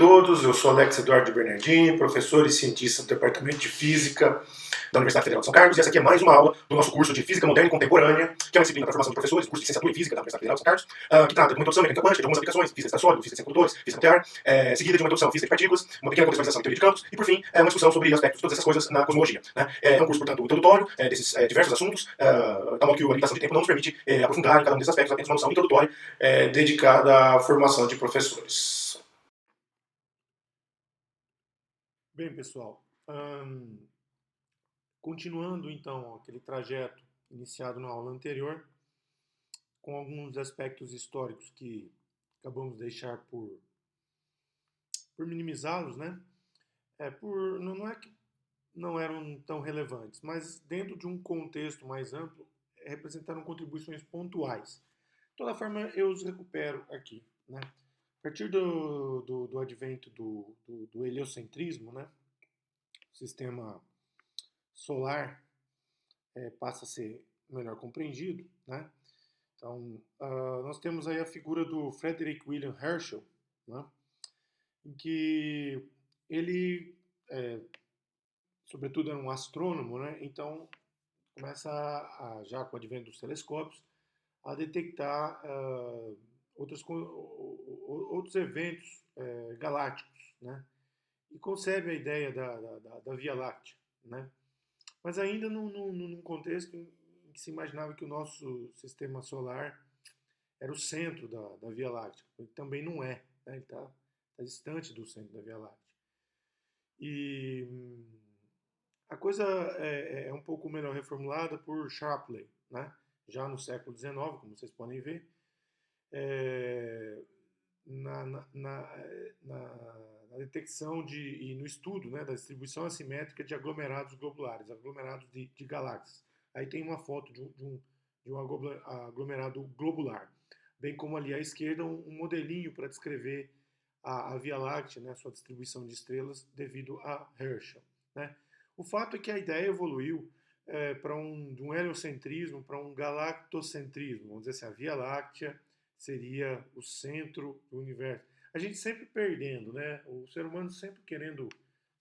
todos, eu sou Alex Eduardo Bernardini, professor e cientista do Departamento de Física da Universidade Federal de São Carlos, e essa aqui é mais uma aula do nosso curso de Física Moderna e Contemporânea, que é uma disciplina para formação de professores, curso de Licenciatura em Física da Universidade Federal de São Carlos, que trata de uma introdução à mecânica quântica, de algumas aplicações, física de sólido, física sem condutores, física nuclear, seguida de uma introdução à física de partículas, uma pequena contextualização em teoria de campos, e por fim, uma discussão sobre aspectos de todas essas coisas na cosmologia. Né? É um curso, portanto, introdutório desses diversos assuntos, de modo que a limitação de tempo não nos permite aprofundar em cada um desses aspectos, apenas uma noção introdutória dedicada à formação de professores. Bem, pessoal, continuando então aquele trajeto iniciado na aula anterior, com alguns aspectos históricos que acabamos de deixar por minimizá-los, né? Não é que não eram tão relevantes, mas dentro de um contexto mais amplo, representaram contribuições pontuais. De toda forma, eu os recupero aqui, né? A partir do advento do heliocentrismo, né? O sistema solar passa a ser melhor compreendido, né? Então, nós temos aí a figura do Frederick William Herschel, né? Em que ele, sobretudo, era um astrônomo, né? Então, começa já com o advento dos telescópios, a detectar outros eventos galácticos, né? E concebe a ideia da Via Láctea, né? Mas ainda num contexto em que se imaginava que o nosso sistema solar era o centro da Via Láctea. Ele também não é, né? Ele está distante do centro da Via Láctea. E a coisa é um pouco melhor reformulada por Shapley, né? Já no século XIX, como vocês podem ver, na, na, na, na detecção e no estudo, né, da distribuição assimétrica de aglomerados globulares, aglomerados de galáxias. Aí tem uma foto de um aglomerado globular, bem como ali à esquerda um modelinho para descrever a Via Láctea, né, a sua distribuição de estrelas devido a Herschel, né? O fato é que a ideia evoluiu de um heliocentrismo para um galactocentrismo, vamos dizer assim, a Via Láctea seria o centro do universo. A gente sempre perdendo, né? O ser humano sempre querendo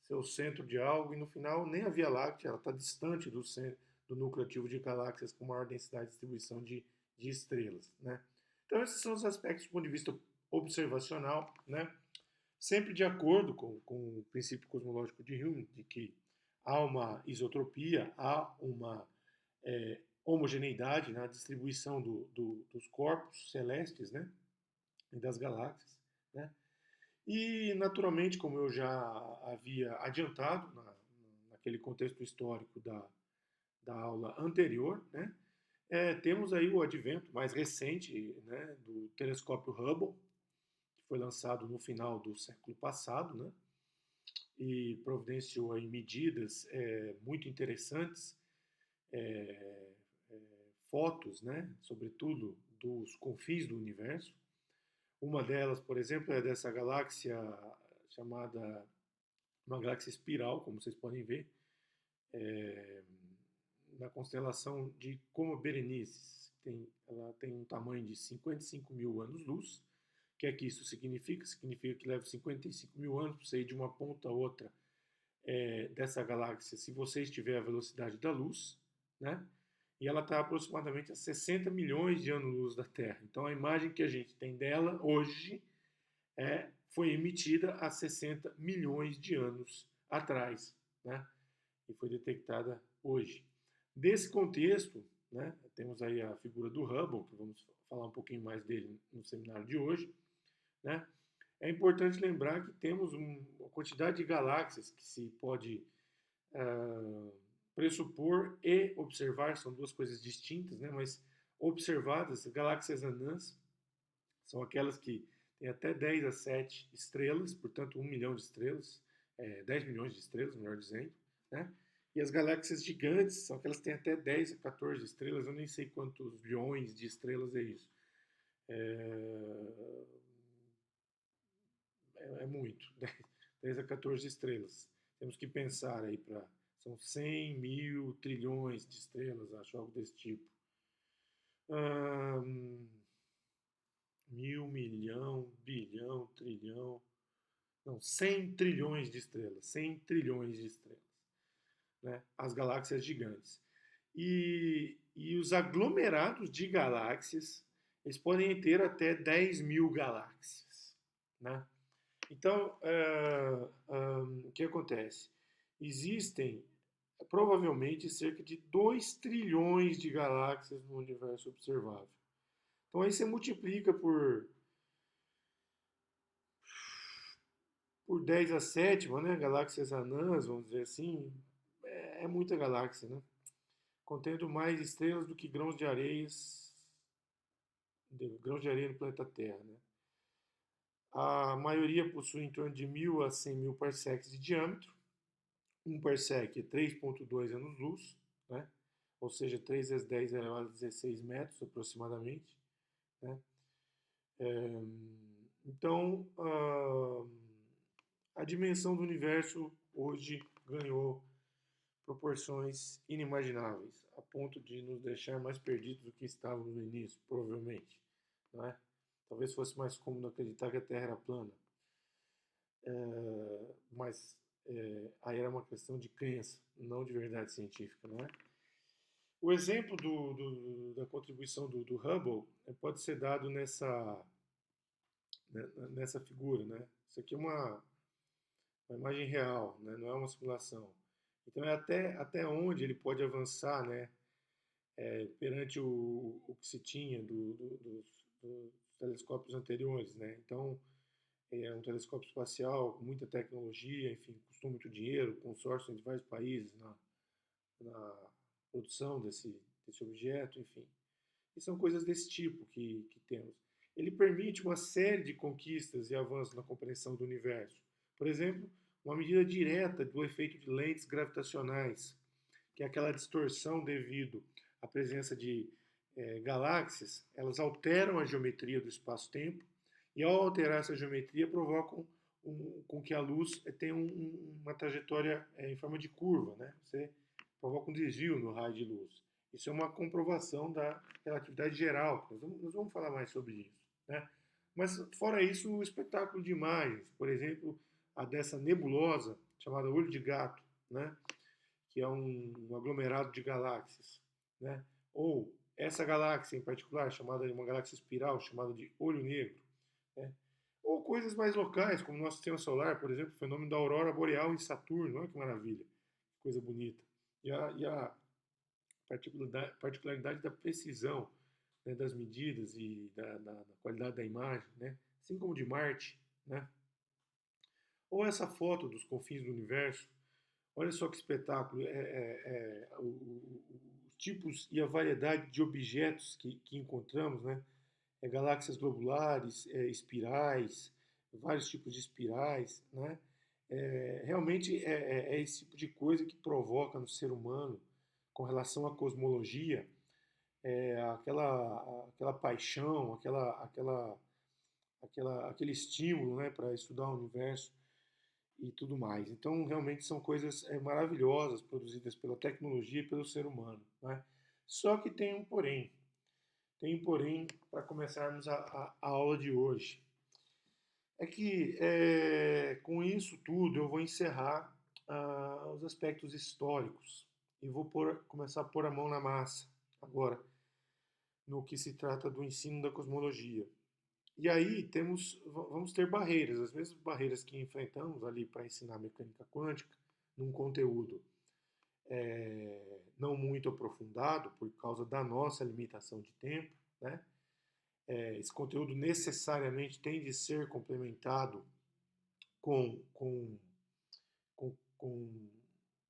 ser o centro de algo e no final nem a Via Láctea, ela está distante do centro, do núcleo ativo de galáxias com maior densidade de distribuição de estrelas, né? Então esses são os aspectos do ponto de vista observacional, né? Sempre de acordo com o princípio cosmológico de Hume, de que há uma isotropia, há uma homogeneidade na distribuição dos corpos celestes, né, e das galáxias, né? E, naturalmente, como eu já havia adiantado naquele contexto histórico da aula anterior, né, temos aí o advento mais recente, né, do telescópio Hubble, que foi lançado no final do século passado, né, e providenciou aí medidas muito interessantes, fotos, né, sobretudo dos confins do universo. Uma delas, por exemplo, é dessa galáxia chamada uma galáxia espiral, como vocês podem ver, na constelação de Coma Berenices. Ela tem um tamanho de 55 mil anos-luz. O que é que isso significa? Significa que leva 55 mil anos para você ir de uma ponta a outra dessa galáxia, se você estiver à velocidade da luz, né? E ela está aproximadamente a 60 milhões de anos-luz da Terra. Então a imagem que a gente tem dela hoje foi emitida há 60 milhões de anos atrás, né? E foi detectada hoje. Desse contexto, né, temos aí a figura do Hubble, que vamos falar um pouquinho mais dele no seminário de hoje, né? É importante lembrar que temos uma quantidade de galáxias que se pode pressupor e observar, são duas coisas distintas, né? Mas observadas, galáxias anãs são aquelas que têm até 10 a 7 estrelas, portanto 1 milhão de estrelas, 10 milhões de estrelas, melhor dizendo, né? E as galáxias gigantes são aquelas que têm até 10 a 14 estrelas, eu nem sei quantos bilhões de estrelas é isso. É muito, 10 a 14 estrelas. Temos que pensar aí para... São 100 mil trilhões de estrelas, acho, algo desse tipo. 1.000, milhão, bilhão, trilhão. Não, 100 trilhões de estrelas. 100 trilhões de estrelas. Né? As galáxias gigantes. E os aglomerados de galáxias, eles podem ter até 10.000 galáxias. Né? Então, o que acontece? Existem provavelmente cerca de 2 trilhões de galáxias no universo observável. Então aí você multiplica por 10 a sétima, né? Galáxias anãs, vamos dizer assim, é muita galáxia, né? Contendo mais estrelas do que grãos de areia no planeta Terra, né? A maioria possui em torno de 1.000 a 100.000 parsecs de diâmetro. Um parsec é 3,2 anos-luz, né? Ou seja, 3 vezes 10 elevado a 16 metros aproximadamente. Né? Então, a dimensão do universo hoje ganhou proporções inimagináveis, a ponto de nos deixar mais perdidos do que estávamos no início, provavelmente. Não é? Talvez fosse mais cômodo acreditar que a Terra era plana, mas aí era uma questão de crença, não de verdade científica. Não é? O exemplo da contribuição do Hubble pode ser dado nessa figura. Né? Isso aqui é uma imagem real, né? Não é uma simulação. Então é até onde ele pode avançar, né? Perante o que se tinha dos telescópios anteriores. Né? Então é um telescópio espacial com muita tecnologia, enfim, custou muito dinheiro, consórcio de vários países na produção desse objeto, enfim. E são coisas desse tipo que temos. Ele permite uma série de conquistas e avanços na compreensão do universo. Por exemplo, uma medida direta do efeito de lentes gravitacionais, que é aquela distorção devido à presença de galáxias. Elas alteram a geometria do espaço-tempo e, ao alterar essa geometria, provocam com que a luz tenha uma trajetória em forma de curva. Né? Você provoca um desvio no raio de luz. Isso é uma comprovação da relatividade geral. Nós vamos falar mais sobre isso. Né? Mas, fora isso, o espetáculo de imagens, por exemplo, a dessa nebulosa chamada Olho de Gato, né? Que é um aglomerado de galáxias. Né? Ou essa galáxia em particular, chamada de uma galáxia espiral, chamada de Olho Negro. Né? Ou coisas mais locais, como o nosso sistema solar, por exemplo, o fenômeno da aurora boreal em Saturno. Olha que maravilha, que coisa bonita. E a particularidade da precisão, né, das medidas e da qualidade da imagem, né, assim como de Marte. Né? Ou essa foto dos confins do universo, olha só que espetáculo, os tipos e a variedade de objetos que encontramos, né? Galáxias globulares, espirais, vários tipos de espirais, né? Realmente é esse tipo de coisa que provoca no ser humano, com relação à cosmologia, aquela paixão, aquele estímulo, né, para estudar o universo e tudo mais. Então, realmente são coisas maravilhosas produzidas pela tecnologia e pelo ser humano. Né? Só que tem um porém. Tem um porém para começarmos a aula de hoje. É que com isso tudo eu vou encerrar os aspectos históricos e vou começar a pôr a mão na massa agora no que se trata do ensino da cosmologia. E aí vamos ter barreiras, as mesmas barreiras que enfrentamos ali para ensinar mecânica quântica, num conteúdo não muito aprofundado por causa da nossa limitação de tempo. Né? Esse conteúdo necessariamente tem de ser complementado com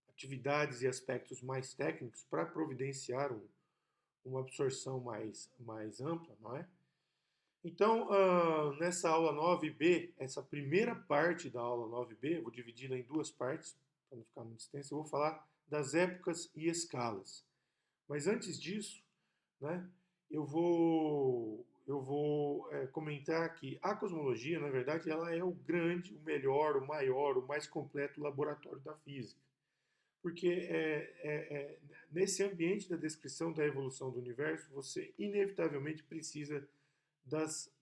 atividades e aspectos mais técnicos para providenciar uma absorção mais ampla, não é? Então, nessa aula 9B, essa primeira parte da aula 9B, eu vou dividi-la em duas partes, para não ficar muito extenso, eu vou falar das épocas e escalas. Mas antes disso, né, eu vou comentar que a cosmologia, na verdade, ela é o grande, o melhor, o maior, o mais completo laboratório da física. Porque nesse ambiente da descrição da evolução do universo, você inevitavelmente precisa das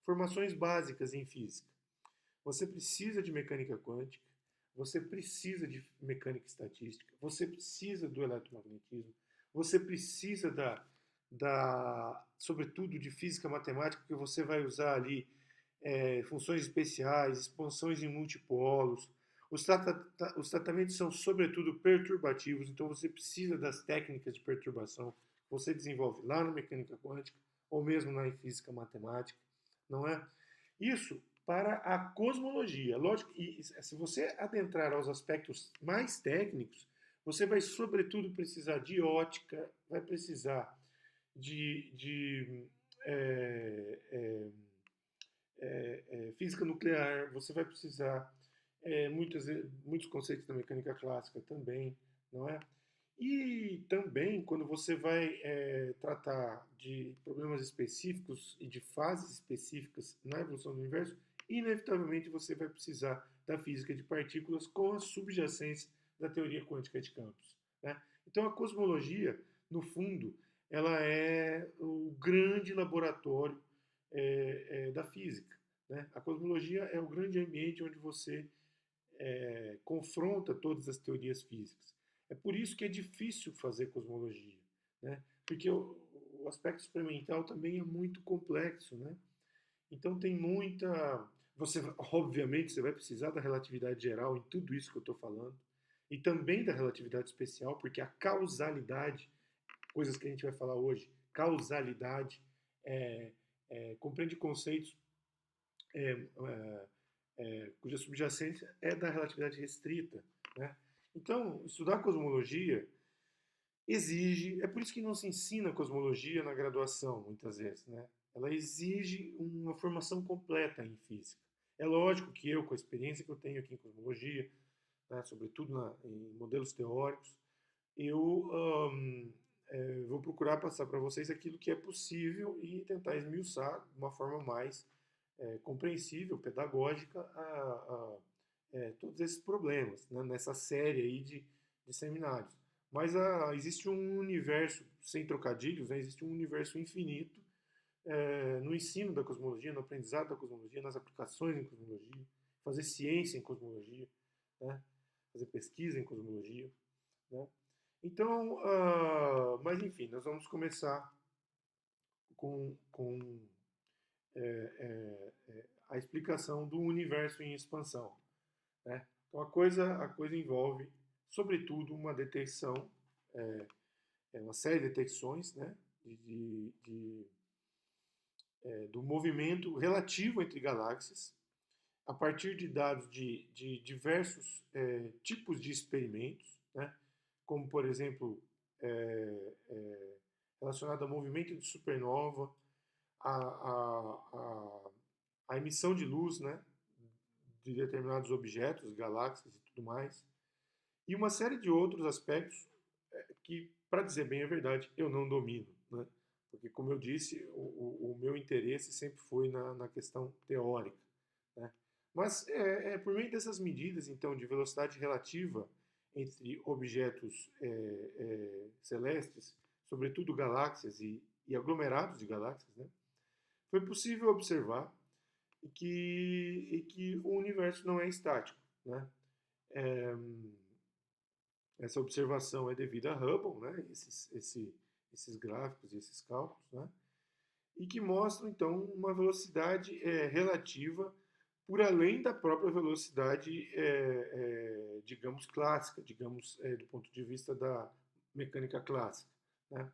formações básicas em física. Você precisa de mecânica quântica, você precisa de mecânica estatística, você precisa do eletromagnetismo, você precisa sobretudo, de física matemática, porque você vai usar ali funções especiais, expansões em multipolos. Os tratamentos são, sobretudo, perturbativos, então você precisa das técnicas de perturbação que você desenvolve lá na mecânica quântica, ou mesmo na física matemática, não é? Isso para a cosmologia. Lógico, e se você adentrar aos aspectos mais técnicos, você vai, sobretudo, precisar de ótica, vai precisar de física nuclear, você vai precisar muitos conceitos da mecânica clássica também, não é? E também, quando você vai tratar de problemas específicos e de fases específicas na evolução do universo, inevitavelmente você vai precisar da física de partículas com a subjacência da teoria quântica de campos, né? Então, a cosmologia, no fundo, ela é o grande laboratório da física, né? A cosmologia é o grande ambiente onde você confronta todas as teorias físicas. É por isso que é difícil fazer cosmologia, né? Porque o aspecto experimental também é muito complexo, né? Então tem muita... obviamente, você vai precisar da relatividade geral em tudo isso que eu estou falando, e também da relatividade especial, porque a causalidade, coisas que a gente vai falar hoje, causalidade compreende conceitos é, cuja subjacência é da relatividade restrita, né? Então, estudar cosmologia exige, é por isso que não se ensina cosmologia na graduação, muitas vezes, né? Ela exige uma formação completa em física. É lógico que eu, com a experiência que eu tenho aqui em cosmologia, né, sobretudo em modelos teóricos, eu vou procurar passar para vocês aquilo que é possível e tentar esmiuçar de uma forma mais compreensível, pedagógica, todos esses problemas, né, nessa série aí de seminários. Mas existe um universo, sem trocadilhos, né, existe um universo infinito no ensino da cosmologia, no aprendizado da cosmologia, nas aplicações em cosmologia, fazer ciência em cosmologia, né, fazer pesquisa em cosmologia, né? Então, mas enfim, nós vamos começar com a explicação do universo em expansão, né? Então a coisa envolve, sobretudo, uma detecção, uma série de detecções, né, do movimento relativo entre galáxias, a partir de dados de diversos tipos de experimentos, né, como, por exemplo, relacionado ao movimento de supernova, a, a, a emissão de luz, né, de determinados objetos, galáxias e tudo mais, e uma série de outros aspectos que, para dizer bem a verdade, eu não domino, né? Porque, como eu disse, o meu interesse sempre foi na questão teórica, né? Mas por meio dessas medidas, então, de velocidade relativa entre objetos celestes, sobretudo galáxias e aglomerados de galáxias, né, foi possível observar que o universo não é estático, né? É, essa observação é devida a Hubble, né? Esses gráficos e esses cálculos, né? E que mostram, então, uma velocidade relativa por além da própria velocidade, digamos, clássica, digamos, do ponto de vista da mecânica clássica, né?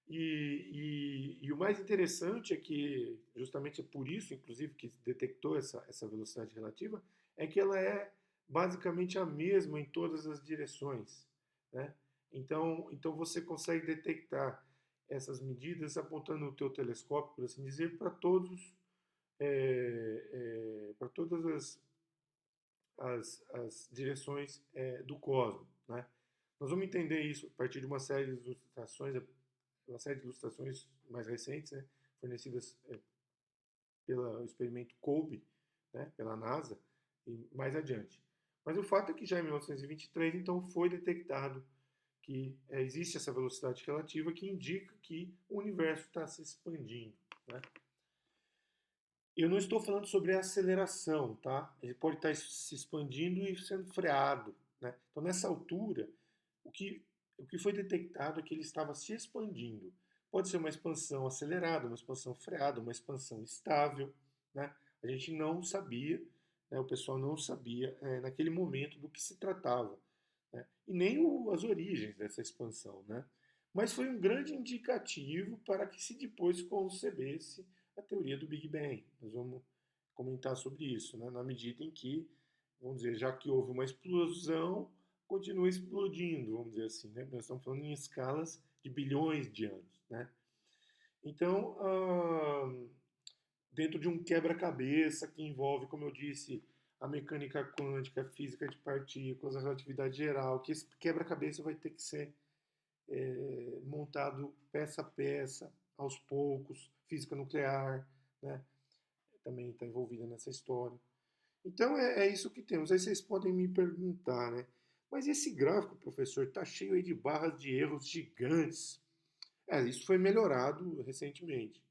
E o mais interessante é que, justamente é por isso, inclusive, que detectou essa velocidade relativa, é que ela é basicamente a mesma em todas as direções, né? Então você consegue detectar essas medidas apontando o teu telescópio, por assim dizer, para para todas as direções do cosmos, né? Nós vamos entender isso a partir de uma série de ilustrações mais recentes, né, fornecidas pelo experimento COBE, né, pela NASA, e mais adiante. Mas o fato é que já em 1923, então, foi detectado que existe essa velocidade relativa que indica que o universo está se expandindo, né? Eu não estou falando sobre a aceleração, tá? Ele pode estar se expandindo e sendo freado, né? Então, nessa altura, o que, o que foi detectado é que ele estava se expandindo. Pode ser uma expansão acelerada, uma expansão freada, uma expansão estável, né? A gente não sabia, né? O pessoal não sabia naquele momento do que se tratava, né? E nem as origens dessa expansão, né? Mas foi um grande indicativo para que se depois concebesse a teoria do Big Bang. Nós vamos comentar sobre isso, né? Na medida em que, vamos dizer, já que houve uma explosão, continua explodindo, vamos dizer assim, né? Nós estamos falando em escalas de bilhões de anos, né? Então, dentro de um quebra-cabeça que envolve, como eu disse, a mecânica quântica, a física de partículas, a relatividade geral, que esse quebra-cabeça vai ter que ser montado peça a peça, aos poucos, física nuclear, né? Também está envolvida nessa história. Então é isso que temos. Aí vocês podem me perguntar, né? Mas esse gráfico, professor, está cheio aí de barras de erros gigantes. Isso foi melhorado recentemente,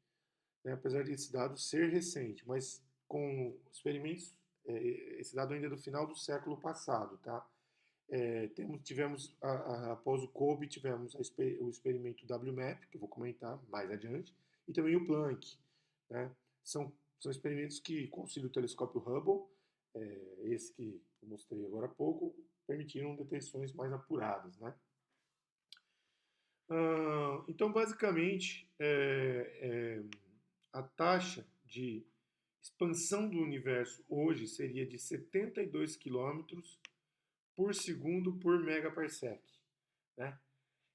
né? Apesar desse dado ser recente, mas com experimentos, esse dado ainda é do final do século passado, tá? Tivemos, após o COBE, tivemos o experimento WMAP, que eu vou comentar mais adiante, e também o Planck, né? São experimentos que, com o auxílio do telescópio Hubble, esse que eu mostrei agora há pouco, permitiram detecções mais apuradas, né? Então, basicamente, a taxa de expansão do universo hoje seria de 72 quilômetros por segundo por megaparsec, né?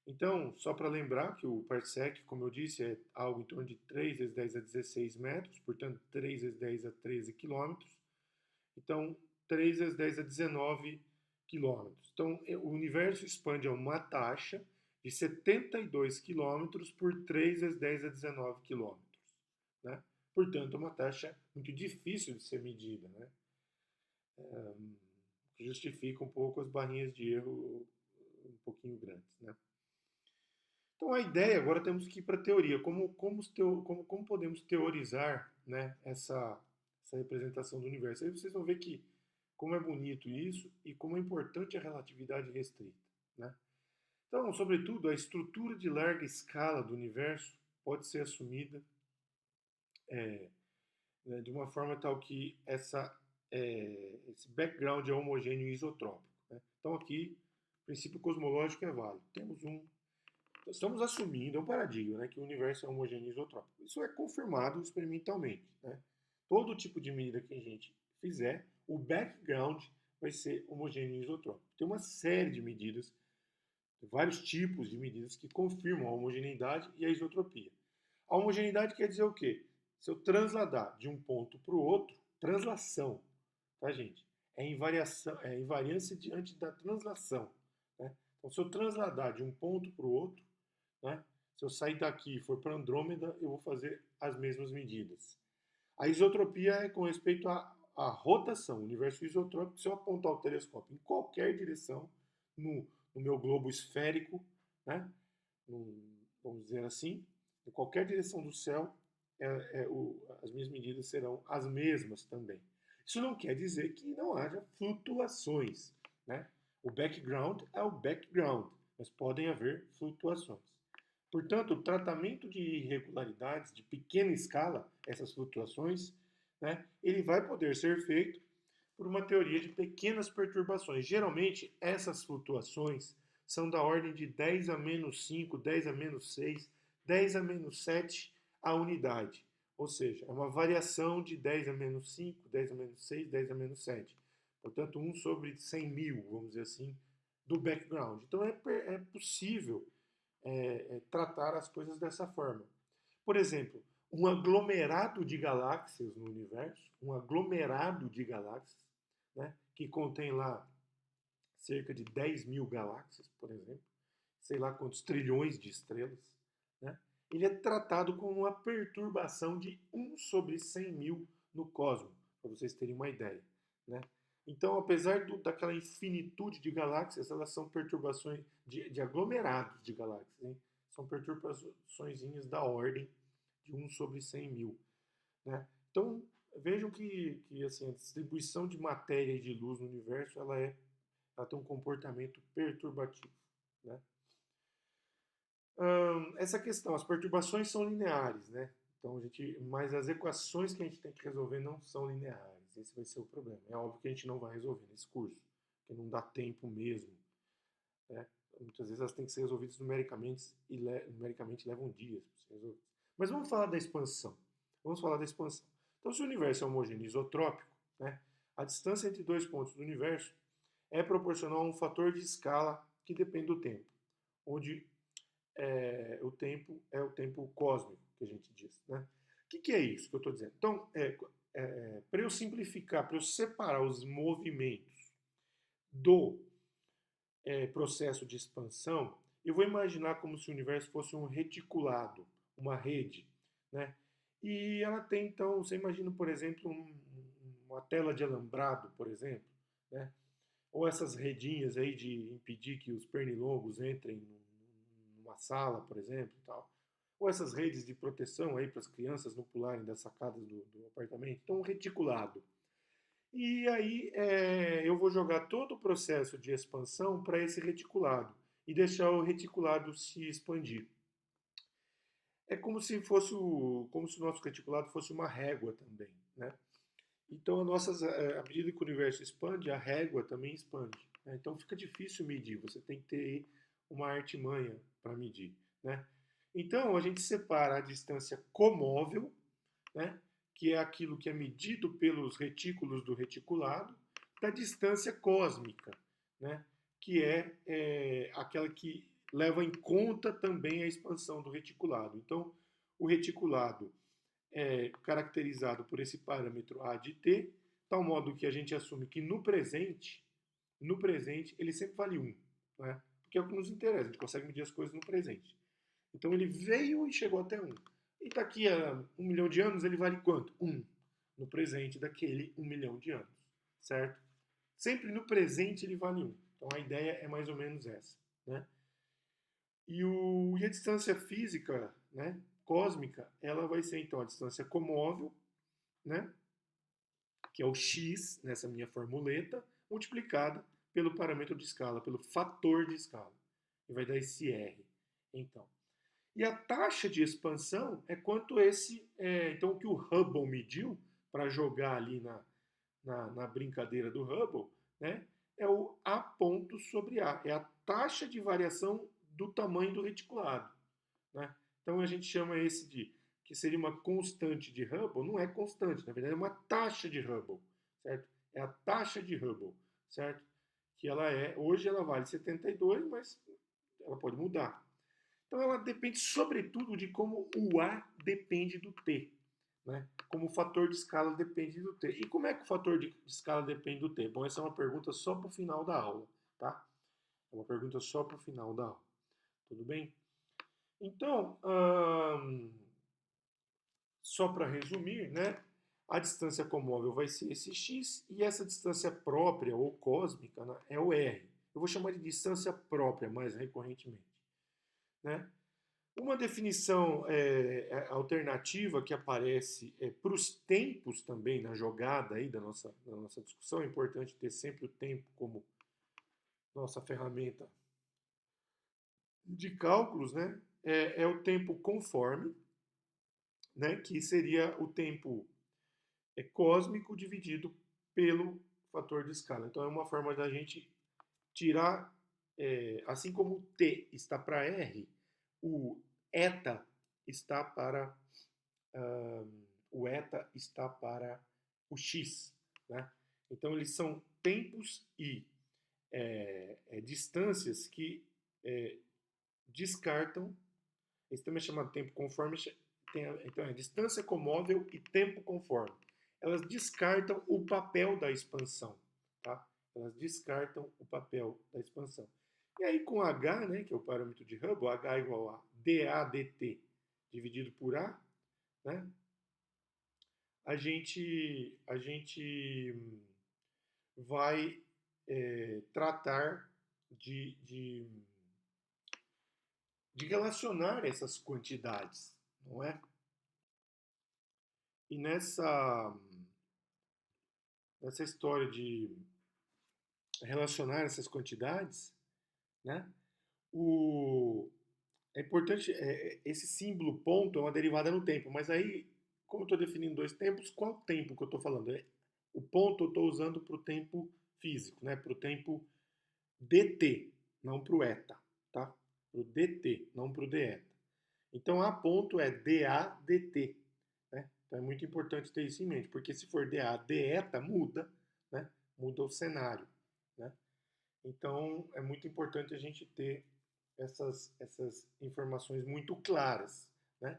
Então, só para lembrar que o parsec, como eu disse, é algo em torno de 3 vezes 10 a 16 metros, portanto 3 vezes 10 a 13 quilômetros. Então, 3 vezes 10 a 19 quilômetros. Então, o universo expande a uma taxa de 72 quilômetros por 3 vezes 10 a 19 quilômetros, né? Portanto, é uma taxa muito difícil de ser medida, né? Que justifica um pouco as barrinhas de erro um pouquinho grandes, né? Então, a ideia, agora temos que ir para a teoria. Como podemos teorizar, né, essa representação do universo? Aí vocês vão ver que como é bonito isso e como é importante a relatividade restrita, né? Então, sobretudo, a estrutura de larga escala do universo pode ser assumida né, de uma forma tal que esse background é homogêneo e isotrópico, né? Então, aqui, o princípio cosmológico é válido. Estamos assumindo, é um paradigma, né, que o universo é homogêneo e isotrópico. Isso é confirmado experimentalmente, né? Todo tipo de medida que a gente fizer, o background vai ser homogêneo e isotrópico. Tem uma série de medidas, vários tipos de medidas que confirmam a homogeneidade e a isotropia. A homogeneidade quer dizer o quê? Se eu transladar de um ponto para o outro, translação, tá, gente? É invariância diante da translação, né? Então, se eu transladar de um ponto para o outro, né? Se eu sair daqui e for para Andrômeda, eu vou fazer as mesmas medidas. A isotropia é com respeito à rotação, o universo isotrópico. Se eu apontar o telescópio em qualquer direção, no meu globo esférico, né? Vamos dizer assim, em qualquer direção do céu, as minhas medidas serão as mesmas também. Isso não quer dizer que não haja flutuações, né? O background é o background, mas podem haver flutuações. Portanto, o tratamento de irregularidades de pequena escala, essas flutuações, né, ele vai poder ser feito por uma teoria de pequenas perturbações. Geralmente, essas flutuações são da ordem de 10 a menos 5, 10 a menos 6, 10 a menos 7 a unidade. Ou seja, é uma variação de 10 a menos 5, 10 a menos 6, 10 a menos 7. Portanto, 1 sobre 100 mil, vamos dizer assim, do background. Então, é possível tratar as coisas dessa forma. Por exemplo, um aglomerado de galáxias no universo, um aglomerado de galáxias, né, que contém lá cerca de 10 mil galáxias, por exemplo, sei lá quantos trilhões de estrelas, né, ele é tratado como uma perturbação de 1 sobre 100 mil no cosmos, para vocês terem uma ideia, né? Então, apesar daquela infinitude de galáxias, elas são perturbações de aglomerados de galáxias, hein? São perturbações da ordem de 1 sobre 100 mil, né? Então, Vejam que assim, a distribuição de matéria e de luz no universo ela tem um comportamento perturbativo, né? Essa questão, as perturbações são lineares, né? Então mas as equações que a gente tem que resolver não são lineares. Esse vai ser o problema. É óbvio que a gente não vai resolver nesse curso, porque não dá tempo mesmo, né? Muitas vezes elas têm que ser resolvidas numericamente e numericamente levam dias para ser resolvidas. Mas vamos falar da expansão. Vamos falar da expansão. Então, se o universo é homogêneo isotrópico, né, a distância entre dois pontos do universo é proporcional a um fator de escala que depende do tempo, onde o tempo é o tempo cósmico, que a gente diz. Né? O que é isso que eu estou dizendo? Então, para eu simplificar, para eu separar os movimentos do processo de expansão, eu vou imaginar como se o universo fosse um reticulado, uma rede. Né? E ela tem, então, você imagina, por exemplo, uma tela de alambrado, por exemplo, né? Ou essas redinhas aí de impedir que os pernilongos entrem numa sala, por exemplo, e tal. Ou essas redes de proteção aí para as crianças não pularem das sacadas do apartamento. Então, um reticulado. E aí eu vou jogar todo o processo de expansão para esse reticulado e deixar o reticulado se expandir. É como se o nosso reticulado fosse uma régua também, né? Então, à medida que o universo expande, a régua também expande. Né? Então, fica difícil medir. Você tem que ter uma artimanha para medir. Né? Então, a gente separa a distância comóvel, né? Que é aquilo que é medido pelos retículos do reticulado, da distância cósmica, né? Que é aquela que leva em conta também a expansão do reticulado. Então, o reticulado caracterizado por esse parâmetro A de t, tal modo que a gente assume que no presente ele sempre vale 1, né? Porque é o que nos interessa, a gente consegue medir as coisas no presente. Então ele veio e chegou até 1. E daqui a 1 milhão de anos ele vale quanto? 1. No presente daquele 1 milhão de anos, certo? Sempre no presente ele vale 1. Então a ideia é mais ou menos essa, né? E a distância física, né, cósmica, ela vai ser então a distância comóvel, né, que é o x nessa minha formuleta, multiplicada pelo parâmetro de escala, pelo fator de escala. E vai dar esse R. Então, e a taxa de expansão é quanto então o que o Hubble mediu para jogar ali na brincadeira do Hubble, né, é o A ponto sobre A, é a taxa de variação do tamanho do reticulado. Né? Então a gente chama esse de que seria uma constante de Hubble, não é constante, na verdade é uma taxa de Hubble, certo? É a taxa de Hubble, certo? Que hoje ela vale 72, mas ela pode mudar. Então ela depende sobretudo de como o A depende do T, né? Como o fator de escala depende do T. E como é que o fator de escala depende do T? Bom, essa é uma pergunta só para o final da aula, tá? É uma pergunta só para o final da aula. Tudo bem? Então, só para resumir, né? A distância comóvel vai ser esse x e essa distância própria ou cósmica, né, é o r. Eu vou chamar de distância própria mais recorrentemente. Né? Uma definição alternativa que aparece para os tempos também na jogada aí da nossa discussão, é importante ter sempre o tempo como nossa ferramenta de cálculos, né? É o tempo conforme, né? Que seria o tempo cósmico dividido pelo fator de escala. Então é uma forma da gente tirar, assim como o t está para r, o eta está para o eta está para o x, né? Então eles são tempos e distâncias que descartam. Esse também é chamado tempo conforme. Então é distância comóvel e tempo conforme. Elas descartam o papel da expansão, tá? Elas descartam o papel da expansão. E aí com H, né, que é o parâmetro de Hubble, H é igual a dA dt dividido por A, né? A gente vai tratar de relacionar essas quantidades, não é? E nessa história de relacionar essas quantidades, né? O, é importante, esse símbolo ponto é uma derivada no tempo, mas aí, como eu estou definindo dois tempos, qual tempo que eu estou falando? O ponto eu estou usando para o tempo físico, né? Para o tempo dt, não para o eta, tá? Para o dt, não para o deta. Então, A ponto é dA dt, né? Então, é muito importante ter isso em mente, porque se for dA deta, muda, né? Muda o cenário, né? Então, é muito importante a gente ter essas informações muito claras, né?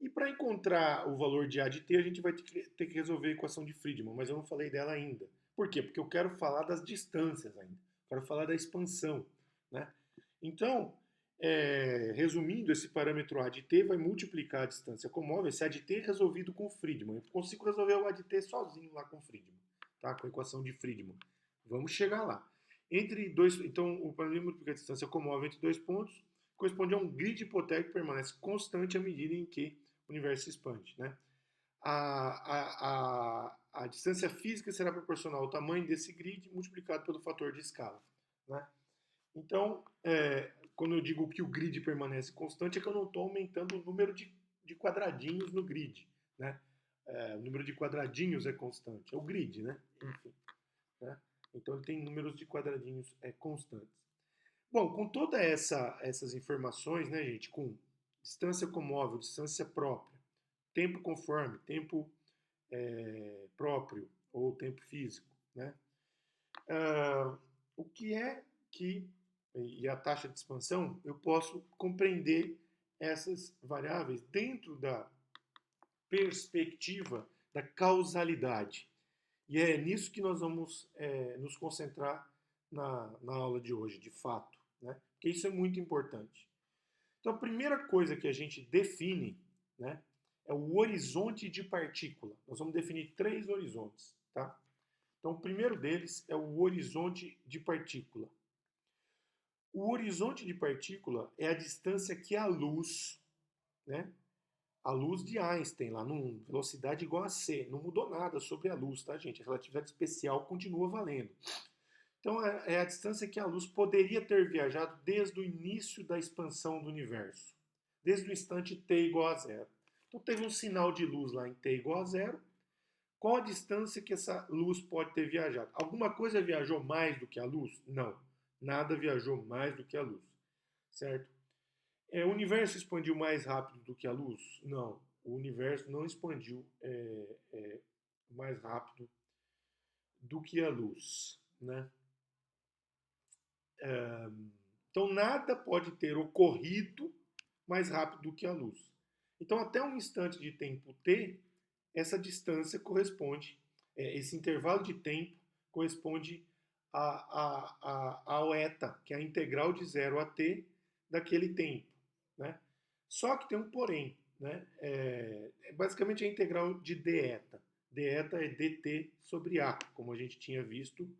E para encontrar o valor de A de T, a gente vai ter que resolver a equação de Friedmann, mas eu não falei dela ainda. Por quê? Porque eu quero falar das distâncias ainda. Quero falar da expansão, né? Então, resumindo, esse parâmetro A de T vai multiplicar a distância com o móvel. Esse A de T é resolvido com Friedmann. Eu consigo resolver o A de T sozinho lá com Friedmann, tá? Com a equação de Friedmann. Vamos chegar lá. Entre dois, então, o parâmetro multiplica a distância com o móvel entre dois pontos corresponde a um grid hipotético que permanece constante à medida em que o universo se expande, né? A distância física será proporcional ao tamanho desse grid multiplicado pelo fator de escala, né? Então, quando eu digo que o grid permanece constante, é que eu não estou aumentando o número de quadradinhos no grid, né? O número de quadradinhos é constante, é o grid, né? Enfim, né? Então ele tem números de quadradinhos constantes. Bom, com todas essas informações, né, gente, com distância com móvel, distância própria, tempo conforme, tempo próprio ou tempo físico, né? O que é que, e a taxa de expansão, eu posso compreender essas variáveis dentro da perspectiva da causalidade. E é nisso que nós vamos nos concentrar na aula de hoje, de fato, né? Porque isso é muito importante. Então, a primeira coisa que a gente define, né, é o horizonte de partícula. Nós vamos definir 3 horizontes, tá? Então, o primeiro deles é o horizonte de partícula. O horizonte de partícula é a distância que a luz, né, a luz de Einstein, lá numa velocidade igual a c. Não mudou nada sobre a luz, tá, gente? A relatividade especial continua valendo. Então, é a distância que a luz poderia ter viajado desde o início da expansão do universo. Desde o instante t igual a zero. Então, teve um sinal de luz lá em t igual a zero. Qual a distância que essa luz pode ter viajado? Alguma coisa viajou mais do que a luz? Não. Nada viajou mais do que a luz. Certo? O universo expandiu mais rápido do que a luz? Não. O universo não expandiu mais rápido do que a luz, né? Então nada pode ter ocorrido mais rápido do que a luz. Então até um instante de tempo t, essa distância corresponde, esse intervalo de tempo corresponde ao eta, que é a integral de 0 a t daquele tempo, né? Só que tem um porém, né? Basicamente a integral de deta. Deta é dt sobre a, como a gente tinha visto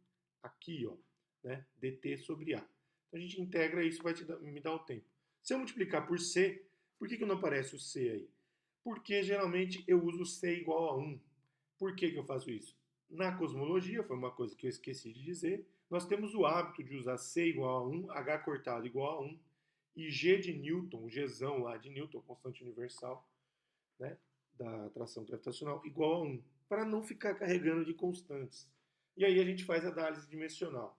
aqui, ó, né? Dt sobre a. Então a gente integra isso, vai me dar o tempo. Se eu multiplicar por c, por que não aparece o c aí? Porque geralmente eu uso c igual a 1. Por que eu faço isso? Na cosmologia, foi uma coisa que eu esqueci de dizer, nós temos o hábito de usar c igual a 1, h cortado igual a 1, e g de Newton, o gzão lá de Newton, constante universal, né, da atração gravitacional, igual a 1, para não ficar carregando de constantes. E aí a gente faz a análise dimensional.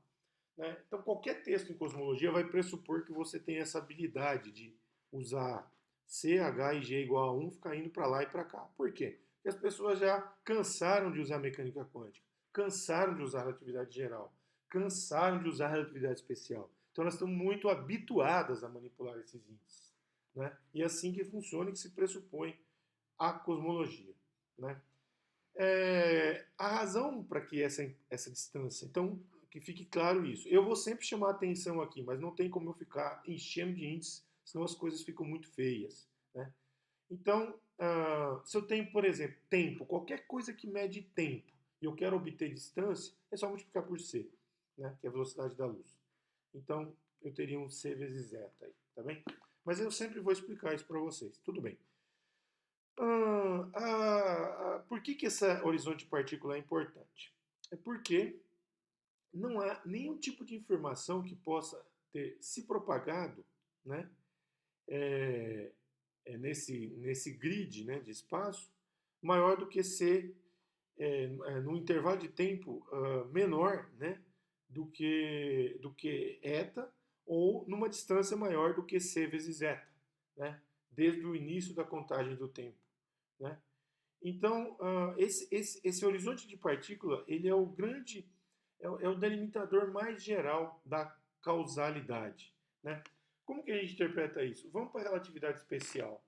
Né? Então, qualquer texto em cosmologia vai pressupor que você tem essa habilidade de usar C, H e G igual a 1, ficar indo para lá e para cá. Por quê? Porque as pessoas já cansaram de usar mecânica quântica, cansaram de usar relatividade geral, cansaram de usar relatividade especial. Então, elas estão muito habituadas a manipular esses índices. Né? E é assim que funciona e que se pressupõe a cosmologia. Né? A razão para que essa distância, então, que fique claro isso. Eu vou sempre chamar a atenção aqui, mas não tem como eu ficar enchendo de índices, senão as coisas ficam muito feias. Né? Então, se eu tenho, por exemplo, tempo, qualquer coisa que mede tempo, e eu quero obter distância, é só multiplicar por c, né? Que é a velocidade da luz. Então, eu teria um c vezes zeta aí, tá bem? Mas eu sempre vou explicar isso para vocês. Tudo bem. Por que esse horizonte de partícula é importante? É porque não há nenhum tipo de informação que possa ter se propagado, né, é, nesse grid, né, de espaço maior do que C num intervalo de tempo menor, né, do que eta ou numa distância maior do que C vezes eta, né, desde o início da contagem do tempo, né? Então, esse horizonte de partícula ele é o grande, é o delimitador mais geral da causalidade, né? Como que a gente interpreta isso? Vamos para a relatividade especial.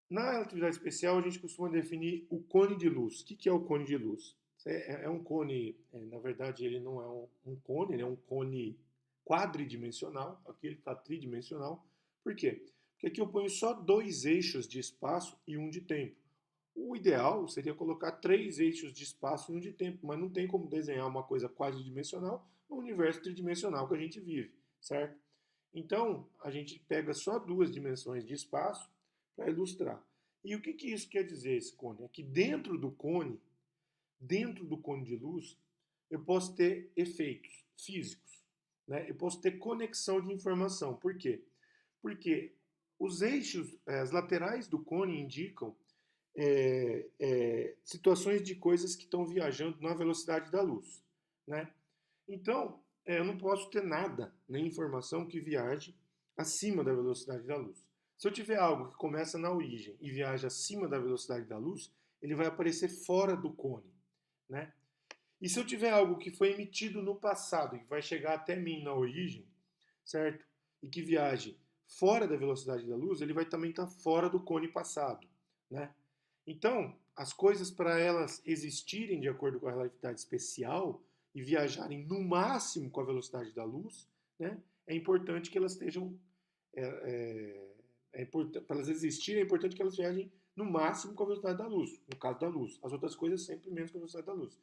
Na relatividade especial, a gente costuma definir o cone de luz. O que é o cone de luz? É um cone, na verdade, ele não é um cone, ele é um cone quadridimensional. Aqui ele está tridimensional. Por quê? Porque aqui eu ponho só 2 eixos de espaço e um de tempo. O ideal seria colocar 3 eixos de espaço e um de tempo, mas não tem como desenhar uma coisa quadridimensional no universo tridimensional que a gente vive, certo? Então, a gente pega só 2 dimensões de espaço para ilustrar. E o que isso quer dizer, esse cone? É que dentro do cone de luz, eu posso ter efeitos físicos, né? Eu posso ter conexão de informação. Por quê? Porque os eixos, as laterais do cone indicam situações de coisas que estão viajando na velocidade da luz, né? Então, eu não posso ter nada, nem informação que viaje acima da velocidade da luz. Se eu tiver algo que começa na origem e viaja acima da velocidade da luz, ele vai aparecer fora do cone, né? E se eu tiver algo que foi emitido no passado e vai chegar até mim na origem, certo? E que viaje fora da velocidade da luz, ele vai também estar fora do cone passado, né? Então, as coisas para elas existirem de acordo com a relatividade especial e viajarem no máximo com a velocidade da luz, né? É importante que elas estejam para elas existirem, é importante que elas viajem no máximo com a velocidade da luz, no caso da luz. As outras coisas sempre menos com a velocidade da luz.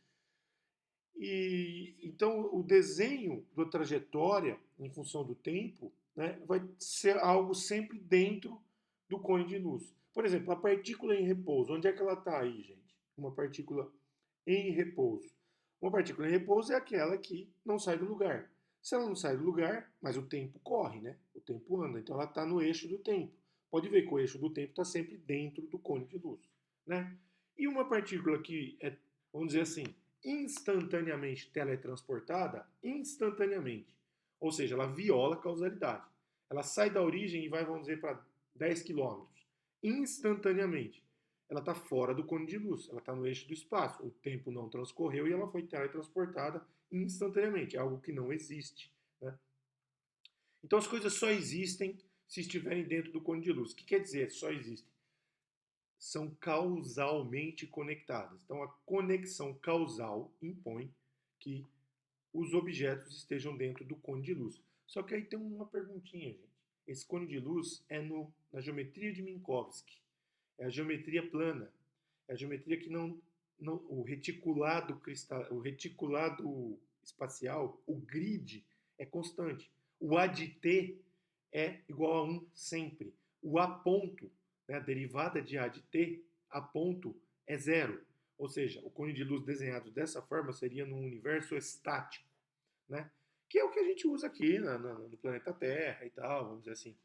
E então o desenho da trajetória em função do tempo, né, vai ser algo sempre dentro do cone de luz. Por exemplo, a partícula em repouso, onde é que ela está aí, gente? Uma partícula em repouso. Uma partícula em repouso é aquela que não sai do lugar. Se ela não sai do lugar, mas o tempo corre, né? O tempo anda, então ela está no eixo do tempo. Pode ver que o eixo do tempo está sempre dentro do cone de luz, né? E uma partícula que é, vamos dizer assim, instantaneamente teletransportada, instantaneamente. Ou seja, ela viola a causalidade. Ela sai da origem e vai, vamos dizer, para 10 quilômetros. Instantaneamente. Ela está fora do cone de luz, ela está no eixo do espaço. O tempo não transcorreu e ela foi teletransportada instantaneamente, algo que não existe, né? Então as coisas só existem se estiverem dentro do cone de luz. O que quer dizer só existem? São causalmente conectadas. Então, a conexão causal impõe que os objetos estejam dentro do cone de luz. Só que aí tem uma perguntinha, gente. Esse cone de luz é na geometria de Minkowski. É a geometria plana. É a geometria que o reticulado o reticulado espacial, o grid, é constante. O A de T é igual a 1 sempre. O A ponto, né, a derivada de A de T, A ponto é zero. Ou seja, o cone de luz desenhado dessa forma seria num universo estático, né? Que é o que a gente usa aqui no planeta Terra e tal, vamos dizer assim.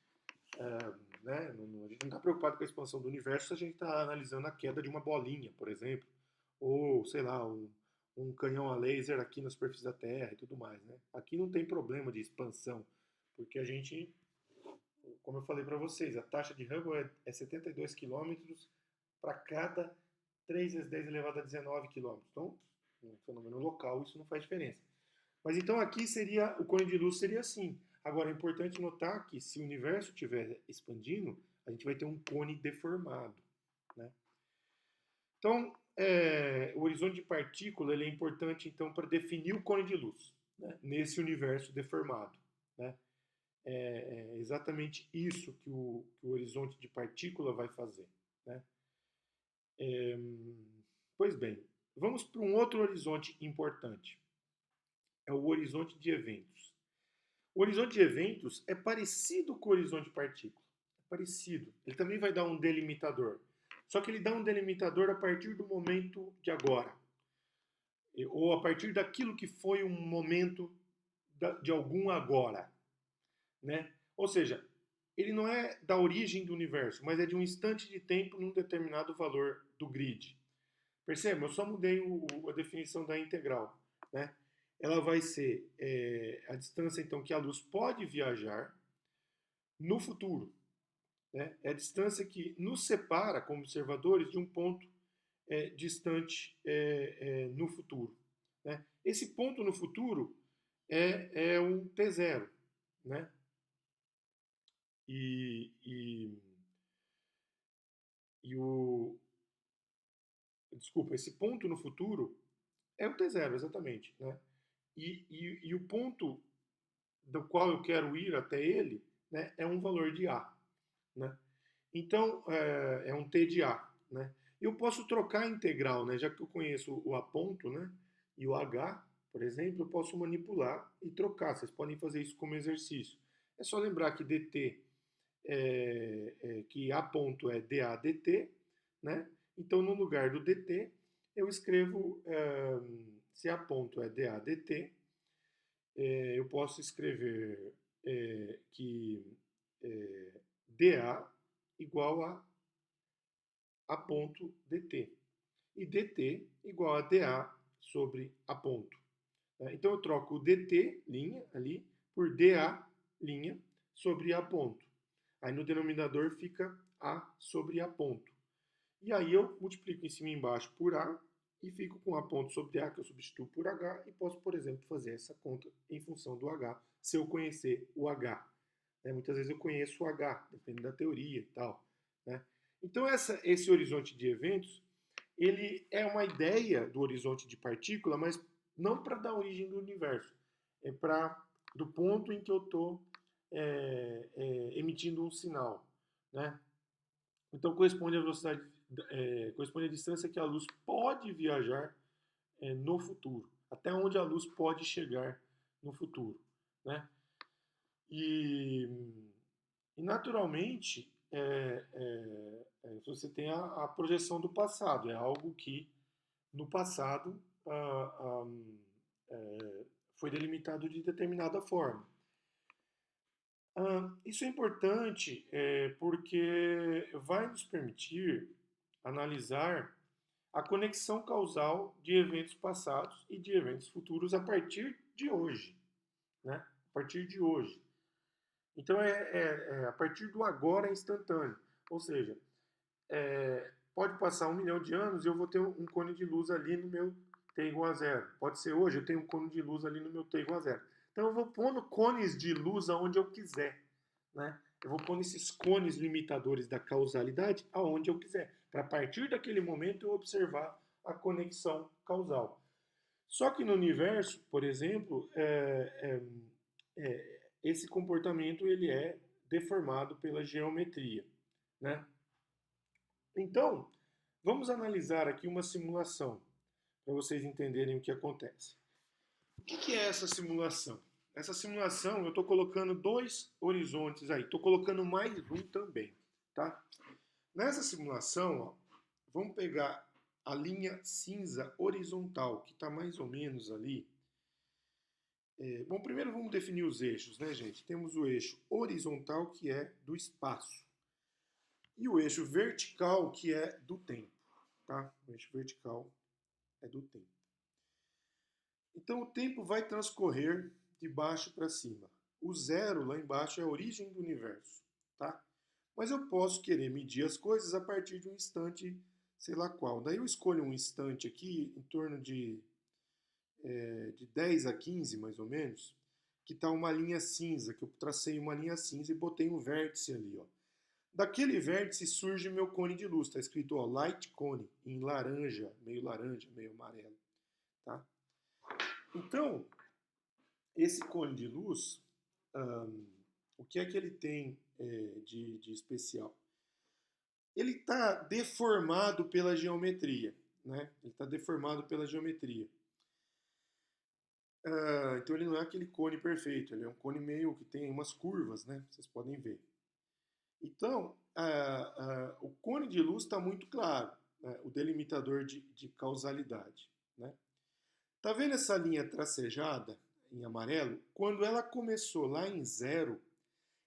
Né? A gente não está preocupado com a expansão do universo se a gente está analisando a queda de uma bolinha, por exemplo. Ou, sei lá, um canhão a laser aqui na superfície da Terra e tudo mais, né? Aqui não tem problema de expansão, porque a gente, como eu falei para vocês, a taxa de Hubble é 72 quilômetros para cada 3 vezes 10 elevado a 19 quilômetros. Então, no fenômeno local, isso não faz diferença. Mas então aqui seria, o cone de luz seria assim. Agora é importante notar que se o universo estiver expandindo, a gente vai ter um cone deformado, né? Então, o horizonte de partícula ele é importante então para definir o cone de luz, né, nesse universo deformado, né? É exatamente isso que o horizonte de partícula vai fazer, né? É, pois bem, vamos para um outro horizonte importante. É o horizonte de eventos. O horizonte de eventos é parecido com o horizonte de partícula. É parecido. Ele também vai dar um delimitador. Só que ele dá um delimitador a partir do momento de agora. ou a partir daquilo que foi um momento de algum agora, né? Ou seja, ele não é da origem do universo, mas é de um instante de tempo num determinado valor do grid. Perceba, eu só mudei a definição da integral, né? Ela vai ser a distância então que a luz pode viajar no futuro, né? É a distância que nos separa como observadores de um ponto distante no futuro, né? Esse ponto no futuro é um T0, né? E, e, e o. Desculpa, esse ponto no futuro é o T0, exatamente, né? E o ponto do qual eu quero ir até ele, né, é um valor de A, né? Então, é um T de A, né? Eu posso trocar a integral, né? Já que eu conheço o A ponto, né? E o H, por exemplo, eu posso manipular e trocar. Vocês podem fazer isso como exercício. É só lembrar que dt que A ponto é dA dt, né? Então, no lugar do dt, eu escrevo, se A ponto é dA dt, eu posso escrever que dA igual a ponto dt. E dt igual a dA sobre a ponto. Então, eu troco o dt, linha, ali, por dA, linha, sobre a ponto. Aí no denominador fica A sobre A ponto. E aí eu multiplico em cima e embaixo por A e fico com A ponto sobre A, que eu substituo por H, e posso, por exemplo, fazer essa conta em função do H, se eu conhecer o H. Muitas vezes eu conheço o H, dependendo da teoria e tal. Né? Então esse horizonte de eventos, ele é uma ideia do horizonte de partícula, mas não para dar origem do universo. É para do ponto em que eu estou emitindo um sinal, né? Então corresponde à velocidade, corresponde à distância que a luz pode viajar no futuro, até onde a luz pode chegar no futuro, né? E, e naturalmente você tem a projeção do passado, é algo que no passado foi delimitado de determinada forma. Isso é importante porque vai nos permitir analisar a conexão causal de eventos passados e de eventos futuros a partir de hoje, né? A partir de hoje. Então a partir do agora instantâneo, ou seja, pode passar 1 milhão de anos e eu vou ter um cone de luz ali no meu t igual a zero. Pode ser hoje, eu tenho um cone de luz ali no meu t igual a zero. Então eu vou pondo cones de luz aonde eu quiser, né? Eu vou pondo esses cones limitadores da causalidade aonde eu quiser, para a partir daquele momento eu observar a conexão causal. Só que no universo, por exemplo, esse comportamento ele é deformado pela geometria, né? Então, vamos analisar aqui uma simulação para vocês entenderem o que acontece. O que é essa simulação? Essa simulação eu estou colocando 2 horizontes aí, estou colocando mais um também, tá? Nessa simulação, ó, vamos pegar a linha cinza horizontal, que está mais ou menos ali. Bom, primeiro vamos definir os eixos, né, gente? Temos o eixo horizontal, que é do espaço, e o eixo vertical, que é do tempo, tá? O eixo vertical é do tempo. Então o tempo vai transcorrer de baixo para cima. O zero lá embaixo é a origem do universo, tá? Mas eu posso querer medir as coisas a partir de um instante, sei lá qual. Daí eu escolho um instante aqui, em torno de 10 a 15, mais ou menos, que está uma linha cinza, que eu tracei uma linha cinza e botei um vértice ali, ó. Daquele vértice surge meu cone de luz, está escrito ó, light cone, em laranja, meio amarelo, tá? Então, esse cone de luz, o que é que ele tem de especial? Ele está deformado pela geometria, né? Ele está deformado pela geometria. Então ele não é aquele cone perfeito, ele é um cone meio que tem umas curvas, né? Vocês podem ver. Então, o cone de luz está muito claro, né? O delimitador de causalidade, né? Tá vendo essa linha tracejada em amarelo? Quando ela começou lá em zero,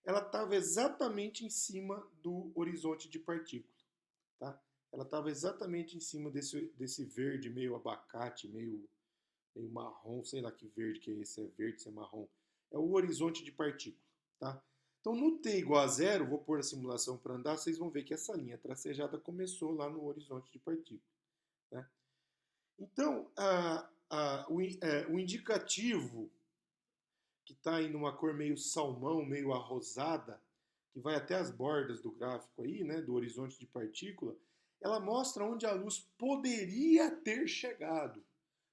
ela estava exatamente em cima do horizonte de partícula, tá? Ela estava exatamente em cima desse verde meio abacate, meio marrom, sei lá que verde que é esse, é verde, se é marrom. É o horizonte de partícula, tá? Então, no t igual a zero, vou pôr a simulação para andar, vocês vão ver que essa linha tracejada começou lá no horizonte de partícula, né? Então, o indicativo, que está aí numa cor meio salmão, meio arrosada, que vai até as bordas do gráfico aí, né, do horizonte de partícula, ela mostra onde a luz poderia ter chegado.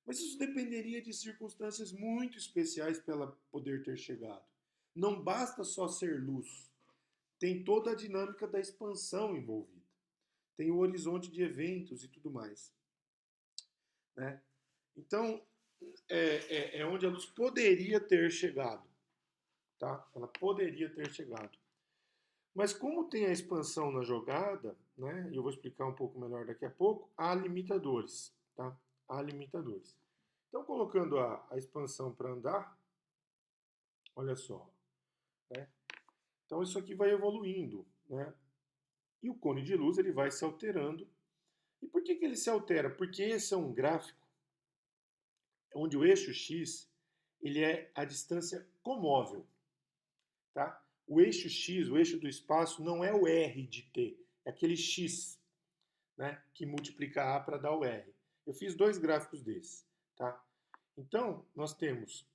Mas isso dependeria de circunstâncias muito especiais para ela poder ter chegado. Não basta só ser luz. Tem toda a dinâmica da expansão envolvida. Tem o horizonte de eventos e tudo mais, né? Então, é onde a luz poderia ter chegado, tá? Ela poderia ter chegado. Mas como tem a expansão na jogada, né? E eu vou explicar um pouco melhor daqui a pouco, há limitadores, tá? Há limitadores. Então, colocando a expansão para andar, olha só, né? Então, isso aqui vai evoluindo, né? E o cone de luz ele vai se alterando. E por que ele se altera? Porque esse é um gráfico onde o eixo x ele é a distância comóvel, tá? O eixo x, o eixo do espaço, não é o r de t, é aquele x, né, que multiplica a para dar o r. Eu fiz dois gráficos desses, tá? Então, nós temos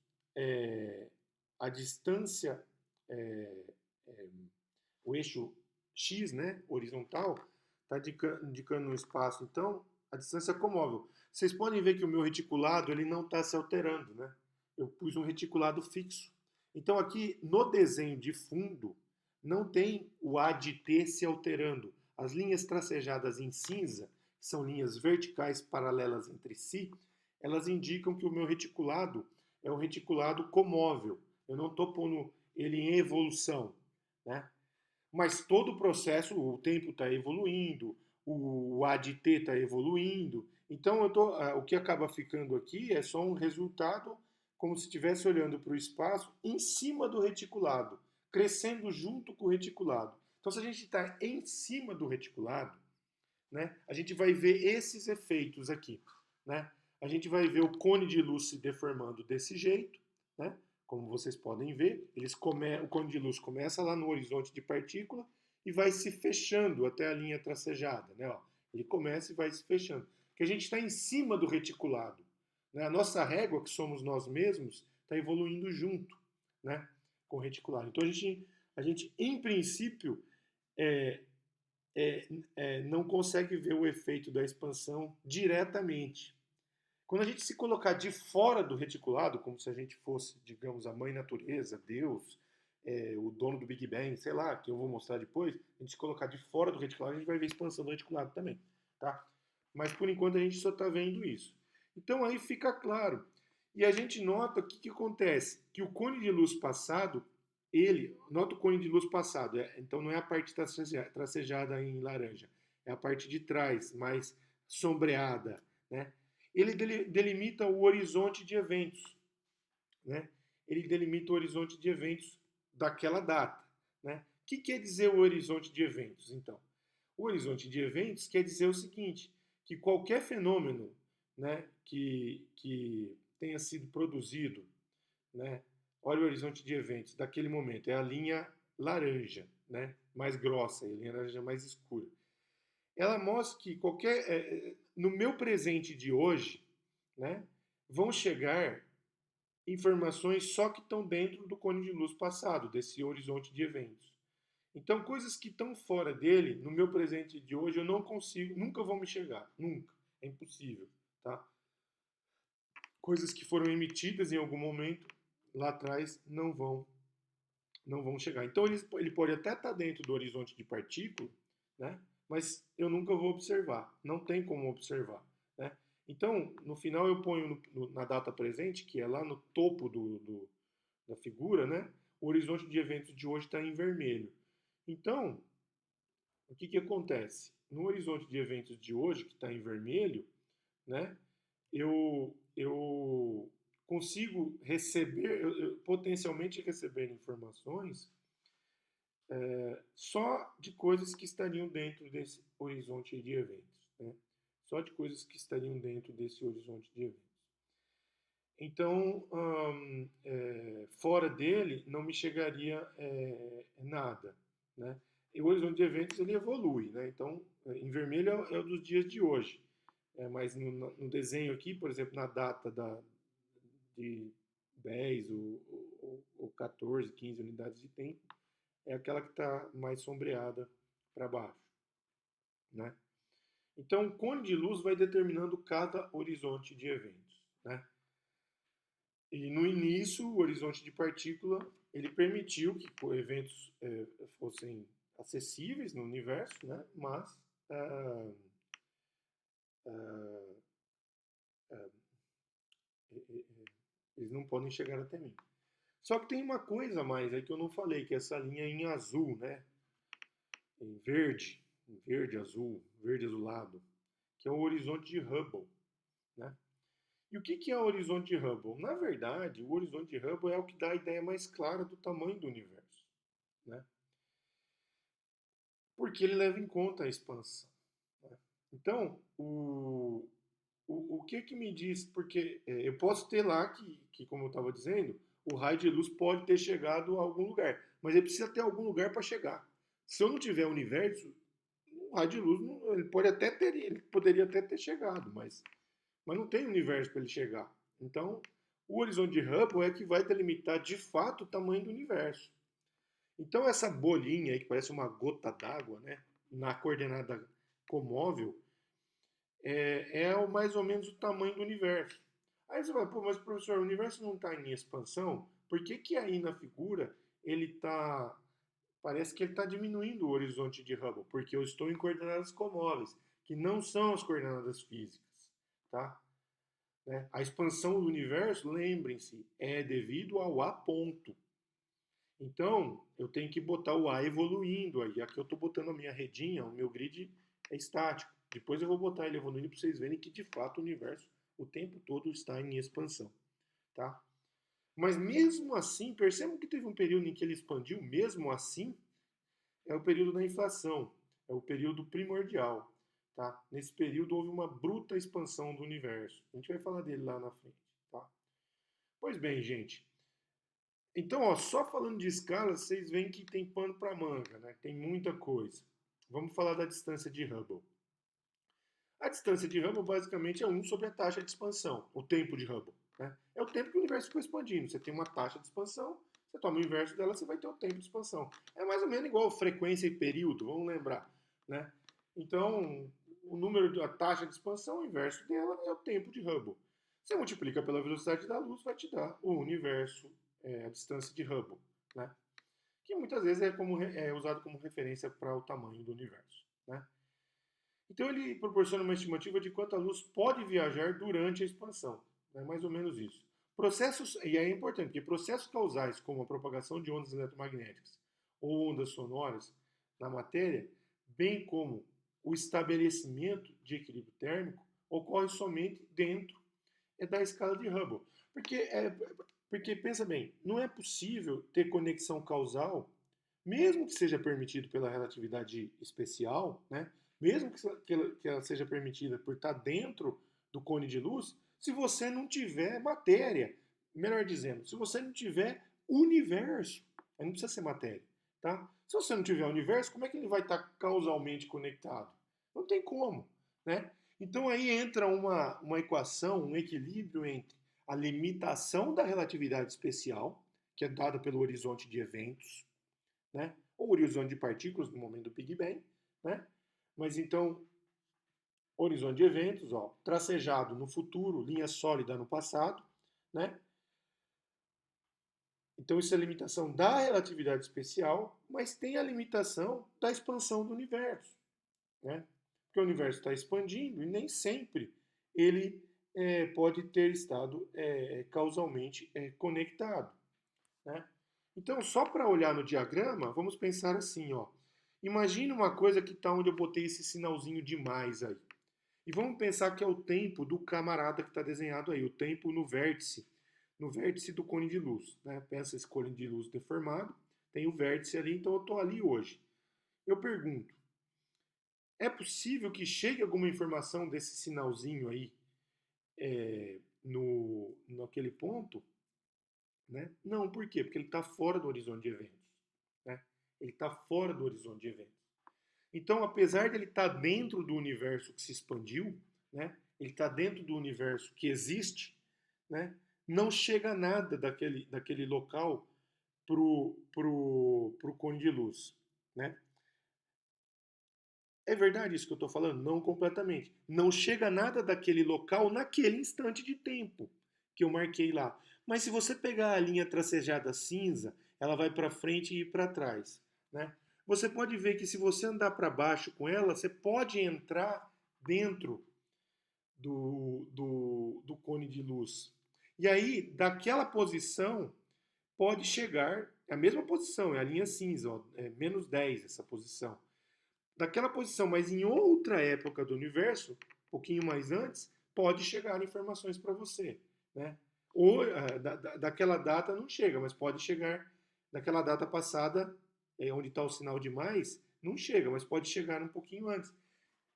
a distância, é, é, o eixo x, né, horizontal, está indicando no espaço, então, a distância comóvel. Vocês podem ver que o meu reticulado ele não está se alterando, né? Eu pus um reticulado fixo. Então, aqui no desenho de fundo, não tem o A de T se alterando. As linhas tracejadas em cinza, que são linhas verticais paralelas entre si, elas indicam que o meu reticulado é um reticulado comóvel. Eu não estou pondo ele em evolução, né? Mas todo o processo, o tempo está evoluindo, o ADT está evoluindo. Então, o que acaba ficando aqui é só um resultado como se estivesse olhando para o espaço em cima do reticulado, crescendo junto com o reticulado. Então, se a gente está em cima do reticulado, né, a gente vai ver esses efeitos aqui, né? A gente vai ver o cone de luz se deformando desse jeito, né? Como vocês podem ver, o cone de luz começa lá no horizonte de partícula e vai se fechando até a linha tracejada, né? Ó, ele começa e vai se fechando. Porque a gente está em cima do reticulado, né? A nossa régua, que somos nós mesmos, está evoluindo junto, né? Com o reticulado. Então a gente em princípio, é, não consegue ver o efeito da expansão diretamente. Quando a gente se colocar de fora do reticulado, como se a gente fosse, digamos, a mãe natureza, Deus, o dono do Big Bang, sei lá, que eu vou mostrar depois, a gente se colocar de fora do reticulado, a gente vai ver a expansão do reticulado também, tá? Mas por enquanto a gente só está vendo isso. Então aí fica claro. E a gente nota o que acontece, que o cone de luz passado, nota o cone de luz passado, então não é a parte tracejada em laranja, é a parte de trás, mais sombreada, né? Ele delimita o horizonte de eventos, né? Ele delimita o horizonte de eventos daquela data, né? O que quer dizer o horizonte de eventos, então? O horizonte de eventos quer dizer o seguinte, que qualquer fenômeno, né, que tenha sido produzido, né, olha o horizonte de eventos daquele momento, é a linha laranja, né, mais grossa, e a linha laranja mais escura. Ela mostra que no meu presente de hoje, né, vão chegar informações só que estão dentro do cone de luz passado, desse horizonte de eventos. Então, coisas que estão fora dele, no meu presente de hoje, eu não consigo, nunca vão me chegar, nunca, é impossível, tá? Coisas que foram emitidas em algum momento lá atrás não vão chegar. Então, ele pode até estar dentro do horizonte de partícula, né? Mas eu nunca vou observar, não tem como observar, né? Então, no final eu ponho na data presente, que é lá no topo da figura, né? O horizonte de eventos de hoje está em vermelho. Então, o que acontece? No horizonte de eventos de hoje, que está em vermelho, né? Eu consigo receber, potencialmente receber informações só de coisas que estariam dentro desse horizonte de eventos, né? Só de coisas que estariam dentro desse horizonte de eventos. Então, fora dele não me chegaria nada, né? E o horizonte de eventos ele evolui, né? Então, em vermelho é o dos dias de hoje, mas no desenho aqui, por exemplo, na data de 10 ou 14, 15 unidades de tempo, é aquela que está mais sombreada para baixo, né? Então, o cone de luz vai determinando cada horizonte de eventos, né? E no início, o horizonte de partícula ele permitiu que eventos fossem acessíveis no universo, né? Mas ah, ah, ah, eles não podem chegar até mim. Só que tem uma coisa a mais aí que eu não falei, que é essa linha em azul, né? Em verde azulado, que é o horizonte de Hubble, né? E o que é o horizonte de Hubble? Na verdade, o horizonte de Hubble é o que dá a ideia mais clara do tamanho do universo, né? Porque ele leva em conta a expansão, né? Então, o que me diz? Porque eu posso ter lá que, como eu estava dizendo, o raio de luz pode ter chegado a algum lugar, mas ele precisa ter algum lugar para chegar. Se eu não tiver universo, o raio de luz ele poderia até ter chegado, mas não tem universo para ele chegar. Então, o horizonte de Hubble é que vai delimitar de fato o tamanho do universo. Então, essa bolinha aí, que parece uma gota d'água, né, na coordenada comóvel, mais ou menos o tamanho do universo. Aí você vai, pô, mas professor, o universo não está em expansão? Por que que aí na figura ele está, parece que ele está diminuindo o horizonte de Hubble? Porque eu estou em coordenadas comóveis, que não são as coordenadas físicas, tá? Né? A expansão do universo, lembrem-se, é devido ao A ponto. Então, eu tenho que botar o A evoluindo aí. Aqui eu estou botando a minha redinha, o meu grid é estático. Depois eu vou botar ele evoluindo para vocês verem que, de fato, o universo o tempo todo está em expansão. Tá? Mas mesmo assim, percebam que teve um período em que ele expandiu, mesmo assim, é o período da inflação, é o período primordial. Tá? Nesse período houve uma bruta expansão do universo. A gente vai falar dele lá na frente. Tá? Pois bem, gente. Então, ó, só falando de escala, vocês veem que tem pano para manga, né? Tem muita coisa. Vamos falar da distância de Hubble. A distância de Hubble basicamente é 1 sobre a taxa de expansão, o tempo de Hubble. Né? É o tempo que o universo ficou expandindo. Você tem uma taxa de expansão, você toma o inverso dela, você vai ter o tempo de expansão. É mais ou menos igual frequência e período, vamos lembrar. Né? Então, o número da taxa de expansão, o inverso dela é o tempo de Hubble. Você multiplica pela velocidade da luz, vai te dar o universo, a distância de Hubble. Né? Que muitas vezes é usado como referência para o tamanho do universo. Né? Então ele proporciona uma estimativa de quanta luz pode viajar durante a expansão. É mais ou menos isso. Processos, e aí é importante, porque processos causais, como a propagação de ondas eletromagnéticas ou ondas sonoras na matéria, bem como o estabelecimento de equilíbrio térmico, ocorre somente dentro da escala de Hubble. Porque pensa bem, não é possível ter conexão causal, mesmo que seja permitido pela relatividade especial, né? Mesmo que ela seja permitida por estar dentro do cone de luz, se você não tiver matéria. Melhor dizendo, se você não tiver universo. Aí não precisa ser matéria. Tá? Se você não tiver universo, como é que ele vai estar causalmente conectado? Não tem como. Né? Então aí entra uma equação, um equilíbrio entre a limitação da relatividade especial, que é dada pelo horizonte de eventos, né? Ou horizonte de partículas no momento do Big Bang, né? Mas então, horizonte de eventos, ó, tracejado no futuro, linha sólida no passado, né? Então isso é a limitação da relatividade especial, mas tem a limitação da expansão do universo, né? Porque o universo está expandindo e nem sempre ele pode ter estado causalmente conectado, né? Então, só para olhar no diagrama, vamos pensar assim, ó. Imagine uma coisa que está onde eu botei esse sinalzinho de mais aí. E vamos pensar que é o tempo do camarada que está desenhado aí, o tempo no vértice no vértice do cone de luz. Né? Pensa esse cone de luz deformado, tem o vértice ali, então eu estou ali hoje. Eu pergunto, é possível que chegue alguma informação desse sinalzinho aí naquele ponto? Né? Não, por quê? Porque ele está fora do horizonte de eventos. Né? Ele está fora do horizonte de eventos. Então, apesar de ele estar dentro do universo que se expandiu, né? Ele está dentro do universo que existe, né? Não chega nada daquele local pro cone de luz. Né? É verdade isso que eu estou falando? Não completamente. Não chega nada daquele local naquele instante de tempo que eu marquei lá. Mas se você pegar a linha tracejada cinza, ela vai para frente e para trás. Né? Você pode ver que se você andar para baixo com ela, você pode entrar dentro do cone de luz. E aí, daquela posição, pode chegar, é a mesma posição, é a linha cinza, ó, é -10 essa posição. Daquela posição, mas em outra época do universo, um pouquinho mais antes, pode chegar informações para você. Né? Ou daquela data não chega, mas pode chegar daquela data passada, onde está o sinal de mais, não chega, mas pode chegar um pouquinho antes.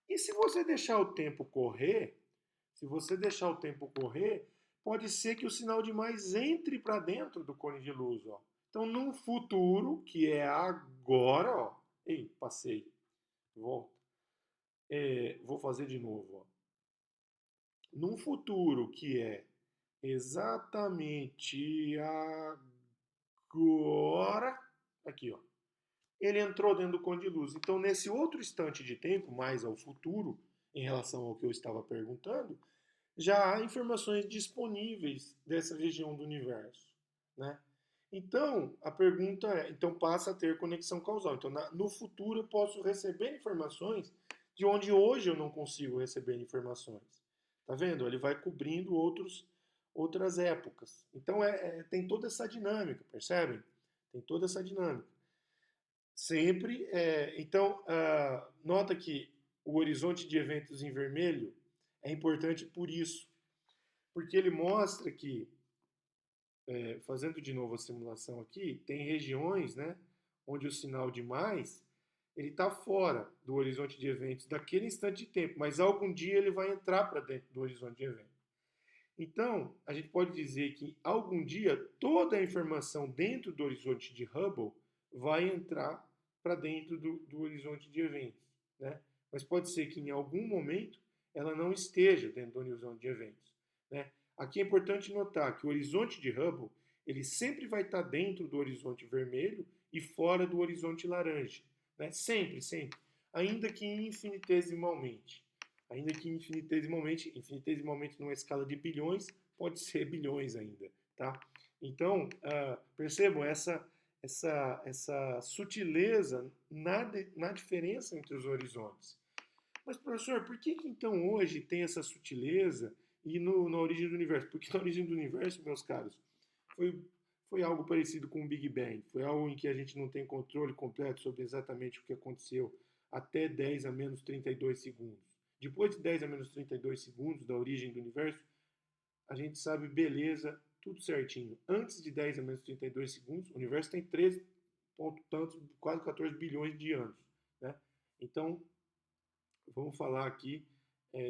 E se você deixar o tempo correr, pode ser que o sinal de mais entre para dentro do cone de luz. Ó. Então, num futuro, que é agora, ó, ei, passei, volta. Vou fazer de novo. Ó. Num futuro que é exatamente agora, aqui, ó, ele entrou dentro do cone de luz. Então, nesse outro instante de tempo, mais ao futuro, em relação ao que eu estava perguntando, já há informações disponíveis dessa região do universo. Né? Então, a pergunta é, então passa a ter conexão causal. Então, no futuro eu posso receber informações de onde hoje eu não consigo receber informações. Tá vendo? Ele vai cobrindo outras épocas. Então, tem toda essa dinâmica, percebem? Tem toda essa dinâmica. Sempre, então, nota que o horizonte de eventos em vermelho é importante por isso, porque ele mostra que, fazendo de novo a simulação aqui, tem regiões, né, onde o sinal de mais ele está fora do horizonte de eventos daquele instante de tempo, mas algum dia ele vai entrar para dentro do horizonte de eventos. Então, a gente pode dizer que algum dia toda a informação dentro do horizonte de Hubble vai entrar para dentro do horizonte de eventos. Né? Mas pode ser que em algum momento ela não esteja dentro do horizonte de eventos. Né? Aqui é importante notar que o horizonte de Hubble ele sempre vai estar dentro do horizonte vermelho e fora do horizonte laranja. Né? Sempre, sempre. Ainda que infinitesimalmente. Ainda que infinitesimalmente numa escala de bilhões, pode ser bilhões ainda. Tá? Então, percebam essa sutileza na diferença entre os horizontes. Mas, professor, por que então hoje tem essa sutileza e na origem do universo? Porque na origem do universo, meus caros, foi algo parecido com o Big Bang. Foi algo em que a gente não tem controle completo sobre exatamente o que aconteceu até 10 a menos 32 segundos. Depois de 10 a menos 32 segundos da origem do universo, a gente sabe, beleza, tudo certinho. Antes de 10 a menos 32 segundos, o universo tem 13 ponto tantos, quase 14 bilhões de anos. Né? Então, vamos falar aqui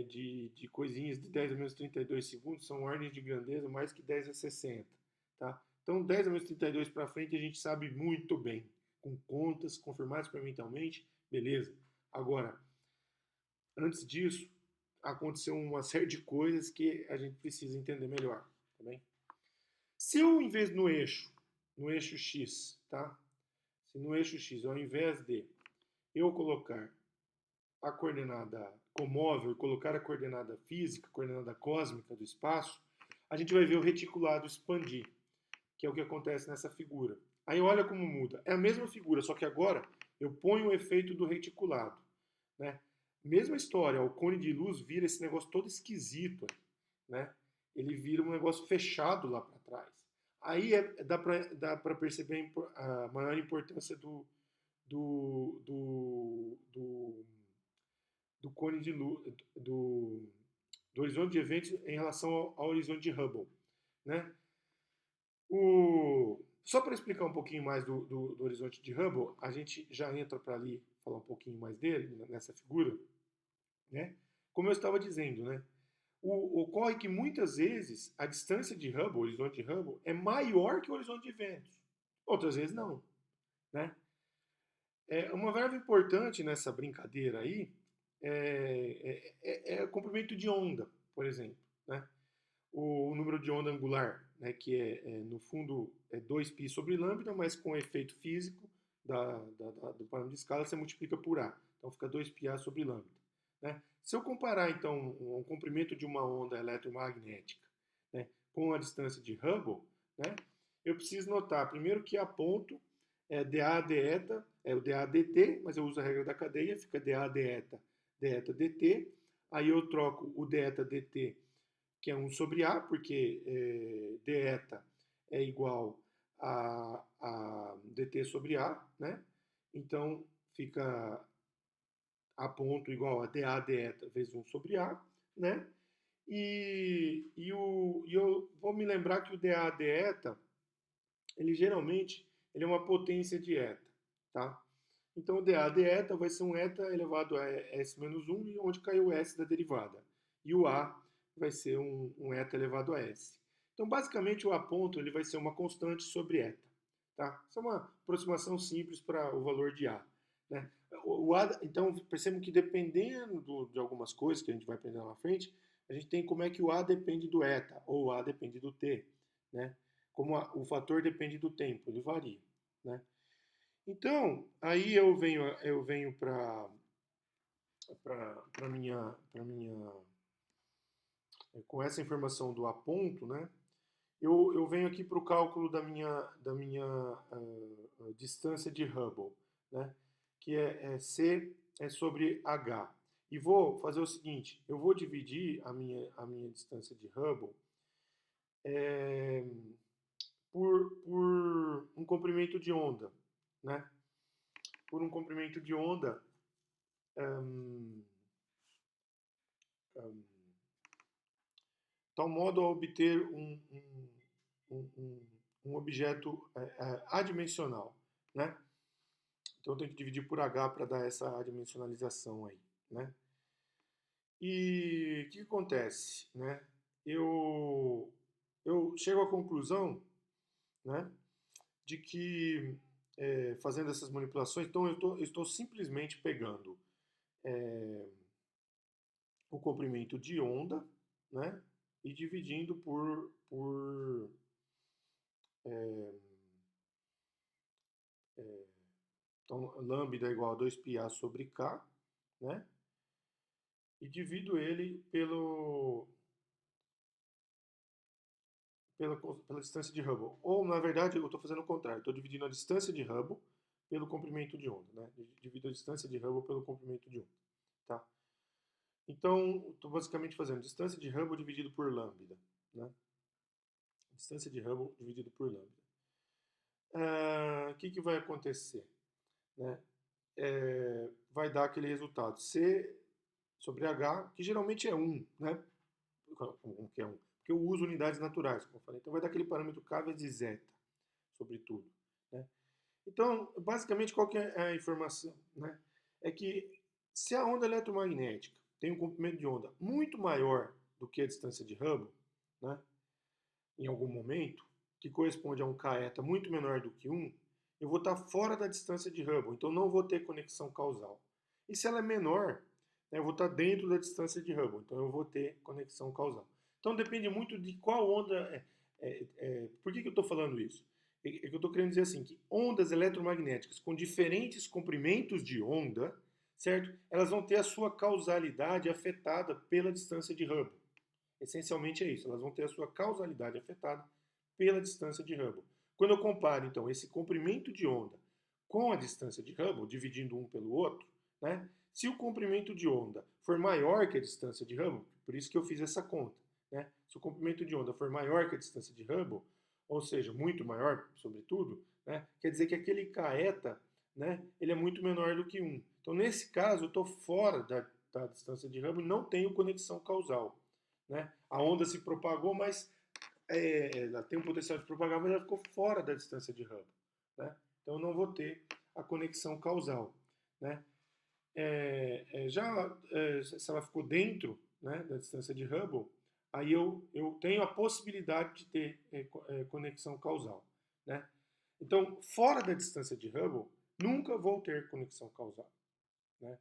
de coisinhas de 10 a menos 32 segundos, são ordens de grandeza mais que 10 a 60. Tá? Então, 10 a menos 32 para frente a gente sabe muito bem, com contas confirmadas experimentalmente, beleza. Agora, antes disso, aconteceu uma série de coisas que a gente precisa entender melhor. Tá bem? Se eu, em vez no eixo X, tá? Se no eixo X, ao invés de eu colocar a coordenada comóvel e colocar a coordenada física, a coordenada cósmica do espaço, a gente vai ver o reticulado expandir, que é o que acontece nessa figura. Aí olha como muda. É a mesma figura, só que agora eu ponho o efeito do reticulado. Né? Mesma história, o cone de luz vira esse negócio todo esquisito. Né? Ele vira um negócio fechado lá para trás. Aí dá para perceber a maior importância do cone de luz, do horizonte de eventos em relação ao horizonte de Hubble. Né? Só para explicar um pouquinho mais do horizonte de Hubble, a gente já entra para ali falar um pouquinho mais dele, nessa figura, né? Como eu estava dizendo, né? Ocorre que muitas vezes a distância de Hubble, o horizonte de Hubble, é maior que o horizonte de Vênus. Outras vezes não, né? Uma variável importante nessa brincadeira aí é o comprimento de onda, por exemplo, né? O número de onda angular, né, que no fundo é 2π sobre lambda, mas com o efeito físico do parâmetro de escala você multiplica por A. Então fica 2πa sobre lambda. Né? Se eu comparar então o comprimento de uma onda eletromagnética, né, com a distância de Hubble, né, eu preciso notar primeiro que a ponto é dA deta, é o dA dt, mas eu uso a regra da cadeia, fica dA deta, deta dt. Aí eu troco o deta dt, que é 1 sobre A, porque deta é igual a dt sobre A, né? Então fica A ponto igual a dA deta vezes 1 sobre A, né? E eu vou me lembrar que o dA deta, ele geralmente ele é uma potência de eta, tá? Então o dA de eta vai ser um eta elevado a s menos 1, e onde caiu o s da derivada. E o A vai ser um eta elevado a s. Então basicamente o A ponto ele vai ser uma constante sobre eta. Tá? Isso é uma aproximação simples para o valor de A. Né? Então percebam que dependendo de algumas coisas que a gente vai aprender lá na frente, a gente tem como é que o A depende do eta, ou o A depende do T. Né? Como o fator depende do tempo, ele varia. Né? Então, aí eu venho para minha com essa informação do A ponto, né? Eu venho aqui para o cálculo da minha distância de Hubble, né? Que é C sobre H. E vou fazer o seguinte, eu vou dividir a minha distância de Hubble é, por um comprimento de onda, né? Por um comprimento de onda um, um, tal modo a obter um objeto adimensional, né? Então eu tenho que dividir por H para dar essa adimensionalização aí, né? E o que acontece, né? Eu, eu chego à conclusão, né, de que fazendo essas manipulações, então eu estou simplesmente pegando o comprimento de onda, né, e dividindo por então, lambda é igual a 2πa sobre k, né? E divido ele pela distância de Hubble. Ou, na verdade, eu estou fazendo o contrário. Estou dividindo a distância de Hubble pelo comprimento de onda, né? Divido a distância de Hubble pelo comprimento de onda, tá? Então, estou basicamente fazendo distância de Hubble dividido por lambda, né? Distância de Hubble dividido por lambda. O que vai acontecer? Né? Vai dar aquele resultado C sobre H, que geralmente é 1, né? Que é 1, porque eu uso unidades naturais, como eu falei. Então vai dar aquele parâmetro K vezes zeta sobre tudo. Né? Então, basicamente, qual que é a informação? Né? É que se a onda eletromagnética tem um comprimento de onda muito maior do que a distância de Hubble, né? Em algum momento, que corresponde a um k eta muito menor do que 1, eu vou estar fora da distância de Hubble, então não vou ter conexão causal. E se ela é menor, né, eu vou estar dentro da distância de Hubble, então eu vou ter conexão causal. Então depende muito de qual onda. Por que eu estou falando isso? É que eu estou querendo dizer assim, que ondas eletromagnéticas com diferentes comprimentos de onda, certo? Elas vão ter a sua causalidade afetada pela distância de Hubble. Essencialmente é isso, elas vão ter a sua causalidade afetada pela distância de Hubble. Quando eu comparo, então, esse comprimento de onda com a distância de Hubble, dividindo um pelo outro, né? Se o comprimento de onda for maior que a distância de Hubble, por isso que eu fiz essa conta, né? Se o comprimento de onda for maior que a distância de Hubble, ou seja, muito maior, sobretudo, né? Quer dizer que aquele k eta, né, ele é muito menor do que 1. Então, nesse caso, eu estou fora da distância de Hubble e não tenho conexão causal. Né? A onda se propagou, mas ela tem um potencial de propagar, mas ela ficou fora da distância de Hubble, né? Então eu não vou ter a conexão causal, né? Se ela ficou dentro, né, da distância de Hubble, aí eu tenho a possibilidade de ter conexão causal, né? Então, fora da distância de Hubble, nunca vou ter conexão causal, né?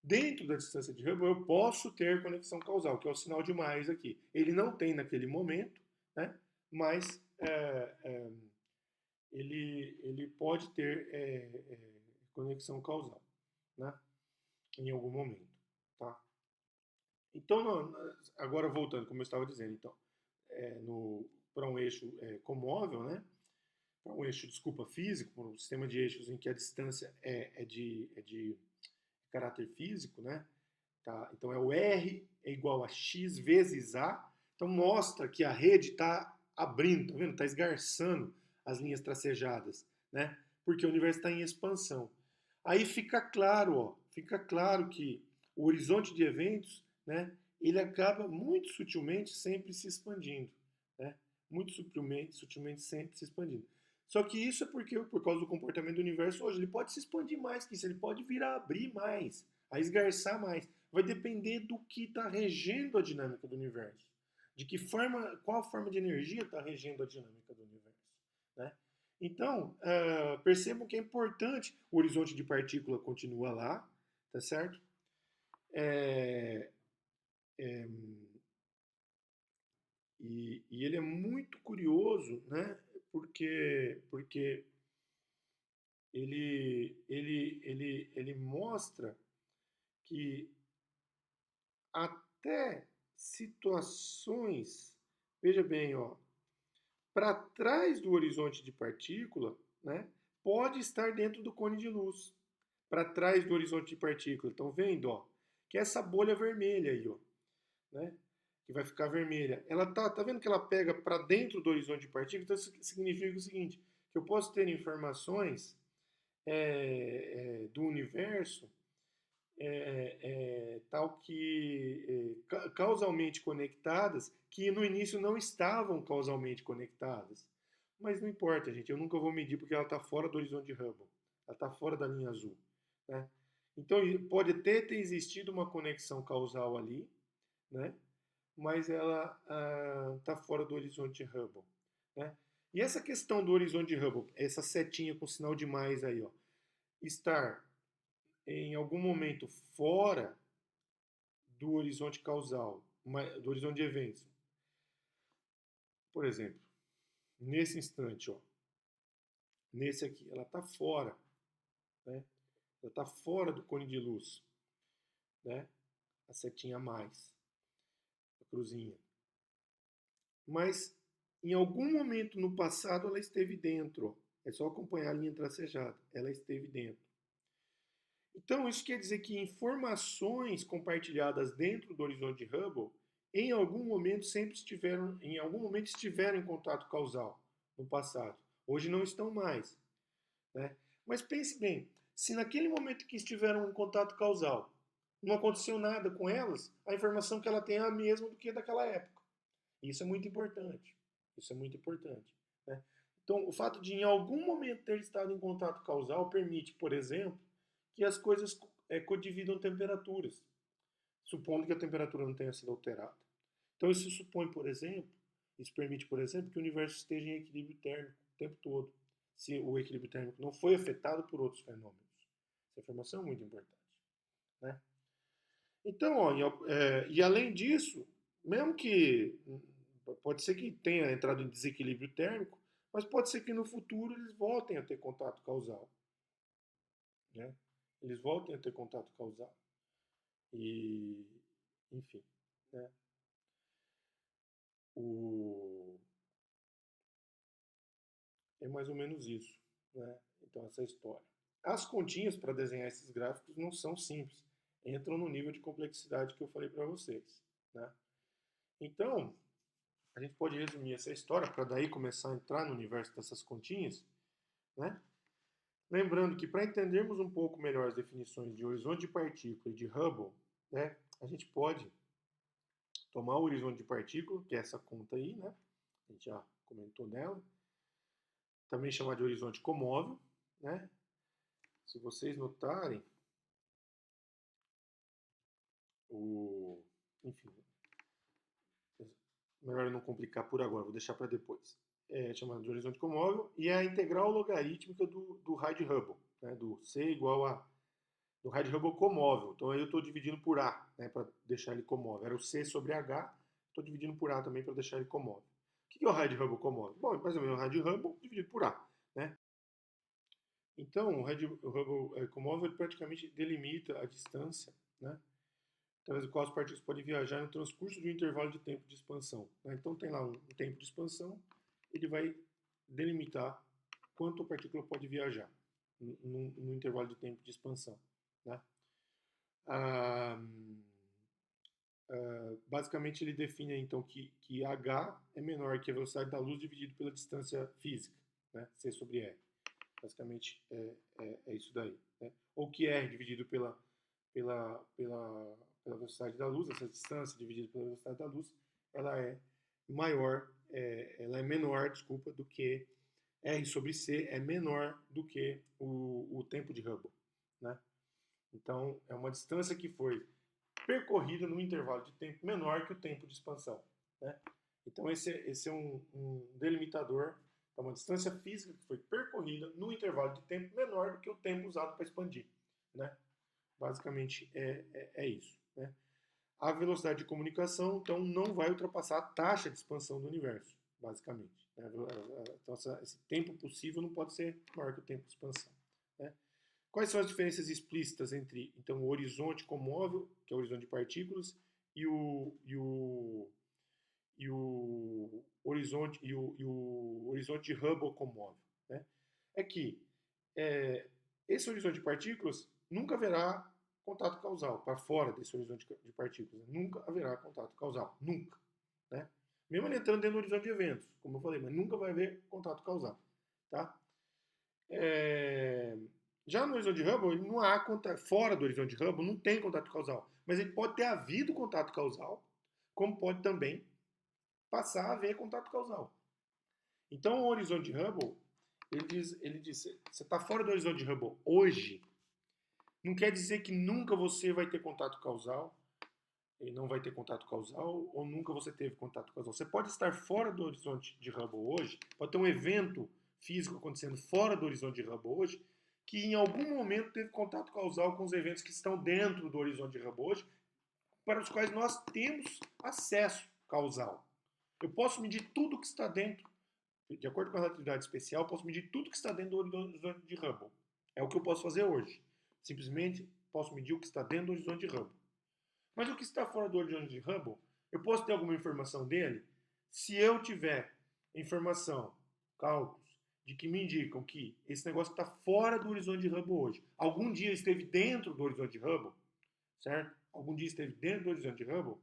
Dentro da distância de Hubble, eu posso ter conexão causal, que é o sinal de mais aqui. Ele não tem naquele momento, né? Mas ele pode ter conexão causal, né? Em algum momento, tá? Então, agora voltando, como eu estava dizendo, então, para um eixo comóvel, né? Para um eixo, desculpa, físico, para um sistema de eixos em que a distância é de caráter físico, né? Tá? Então é o R é igual a x vezes A. Então mostra que a rede está abrindo, tá vendo? Está esgarçando as linhas tracejadas, né? Porque o universo está em expansão. Aí fica claro, ó, fica claro que o horizonte de eventos, né? Ele acaba muito sutilmente sempre se expandindo, né? Muito sutilmente sempre se expandindo. Só que isso é porque, por causa do comportamento do universo hoje, ele pode se expandir mais que isso, ele pode vir a abrir mais, a esgarçar mais. Vai depender do que está regendo a dinâmica do universo. De que forma, qual forma de energia está regendo a dinâmica do universo. Né? Então, percebam que é importante, o horizonte de partícula continua lá, tá certo? E ele é muito curioso, né? Porque ele mostra que até situações, veja bem, ó, para trás do horizonte de partícula, né, pode estar dentro do cone de luz. Para trás do horizonte de partícula. Estão vendo, ó? Que é essa bolha vermelha aí, ó, né? Que vai ficar vermelha. Ela tá vendo que ela pega para dentro do horizonte de partícula? Então isso significa o seguinte, que eu posso ter informações do universo tal que causalmente conectadas, que no início não estavam causalmente conectadas. Mas não importa, gente, eu nunca vou medir porque ela está fora do horizonte de Hubble, ela está fora da linha azul. Né? Então pode até ter existido uma conexão causal ali, né? Mas ela está fora do horizonte de Hubble. Né? E essa questão do horizonte de Hubble, essa setinha com sinal de mais aí, ó, estar em algum momento fora do horizonte causal, do horizonte de eventos. Por exemplo, nesse instante, ó, nesse aqui, ela está fora, né? Ela está fora do cone de luz, né? A setinha mais, a cruzinha. Mas em algum momento no passado ela esteve dentro, ó. É só acompanhar a linha tracejada, ela esteve dentro. Então, isso quer dizer que informações compartilhadas dentro do horizonte de Hubble, em algum momento estiveram em contato causal no passado. Hoje não estão mais. Né? Mas pense bem, se naquele momento que estiveram em contato causal não aconteceu nada com elas, a informação que ela tem é a mesma do que daquela época. Isso é muito importante. Isso é muito importante. Né? Então, o fato de em algum momento ter estado em contato causal permite, por exemplo, que as coisas codividam temperaturas, supondo que a temperatura não tenha sido alterada. Então, isso supõe, por exemplo, isso permite, por exemplo, que o universo esteja em equilíbrio térmico o tempo todo, se o equilíbrio térmico não foi afetado por outros fenômenos. Essa informação é muito importante. Né? Então, ó, e além disso, mesmo que pode ser que tenha entrado em desequilíbrio térmico, mas pode ser que no futuro eles voltem a ter contato causal. Né? Eles voltem a ter contato causal. E, enfim, né? É mais ou menos isso. Né? Então, essa história. As continhas para desenhar esses gráficos não são simples. Entram no nível de complexidade que eu falei para vocês. Né? Então, a gente pode resumir essa história para daí começar a entrar no universo dessas continhas, né? Lembrando que para entendermos um pouco melhor as definições de horizonte de partícula e de Hubble, né, a gente pode tomar o horizonte de partícula, que é essa conta aí, né, a gente já comentou nela. Também chamado de horizonte comóvel, né? Se vocês notarem, enfim, melhor não complicar por agora, vou deixar para depois. É chamado de horizonte comóvel e é a integral logarítmica do raio de Hubble, né? Do C igual a do raio de Hubble comóvel. Então aí eu estou dividindo por A, né? Para deixar ele comóvel. Era o C sobre H, estou dividindo por A também para deixar ele comóvel. O que é o raio de Hubble comóvel? Bom, mais ou menos o raio de Hubble dividido por A, né? Então, o raio de Hubble comóvel ele praticamente delimita a distância, né? Através do qual as partículas podem viajar no transcurso de um intervalo de tempo de expansão, né? Então tem lá um tempo de expansão, ele vai delimitar quanto a partícula pode viajar no intervalo de tempo de expansão, né? Ah, basicamente ele define então que h é menor que a velocidade da luz dividido pela distância física, né? C sobre R. Basicamente é isso daí, né? Ou que R dividido pela velocidade da luz, essa distância dividida pela velocidade da luz, ela é maior, ela é menor, desculpa, do que R sobre C é menor do que o tempo de Hubble, né? Então, é uma distância que foi percorrida num intervalo de tempo menor que o tempo de expansão, né? Então, esse é um delimitador para uma distância física que foi percorrida num intervalo de tempo menor do que o tempo usado para expandir, né? Basicamente é isso, né? A velocidade de comunicação, então, não vai ultrapassar a taxa de expansão do universo, basicamente, né? Então, esse tempo possível não pode ser maior que o tempo de expansão, né? Quais são as diferenças explícitas entre então, o horizonte comóvel, que é o horizonte de partículas, e o horizonte de Hubble comóvel, né? É que esse horizonte de partículas nunca haverá contato causal para fora desse horizonte de partículas. Nunca haverá contato causal. Nunca. Né? Mesmo ele entrando dentro do horizonte de eventos, como eu falei, mas nunca vai haver contato causal. Tá? Já no horizonte de Hubble, ele não há fora do horizonte de Hubble, não tem contato causal. Mas ele pode ter havido contato causal, como pode também passar a haver contato causal. Então, o horizonte de Hubble, ele diz, você está fora do horizonte de Hubble hoje, não quer dizer que nunca você vai ter contato causal, e não vai ter contato causal, ou nunca você teve contato causal. Você pode estar fora do horizonte de Hubble hoje, pode ter um evento físico acontecendo fora do horizonte de Hubble hoje, que em algum momento teve contato causal com os eventos que estão dentro do horizonte de Hubble hoje, para os quais nós temos acesso causal. Eu posso medir tudo que está dentro, de acordo com a relatividade especial, eu posso medir tudo que está dentro do horizonte de Hubble. É o que eu posso fazer hoje. Simplesmente posso medir o que está dentro do horizonte de Hubble. Mas o que está fora do horizonte de Hubble, eu posso ter alguma informação dele se eu tiver informação, cálculos, de que me indicam que esse negócio está fora do horizonte de Hubble hoje. Algum dia esteve dentro do horizonte de Hubble, certo? Algum dia esteve dentro do horizonte de Hubble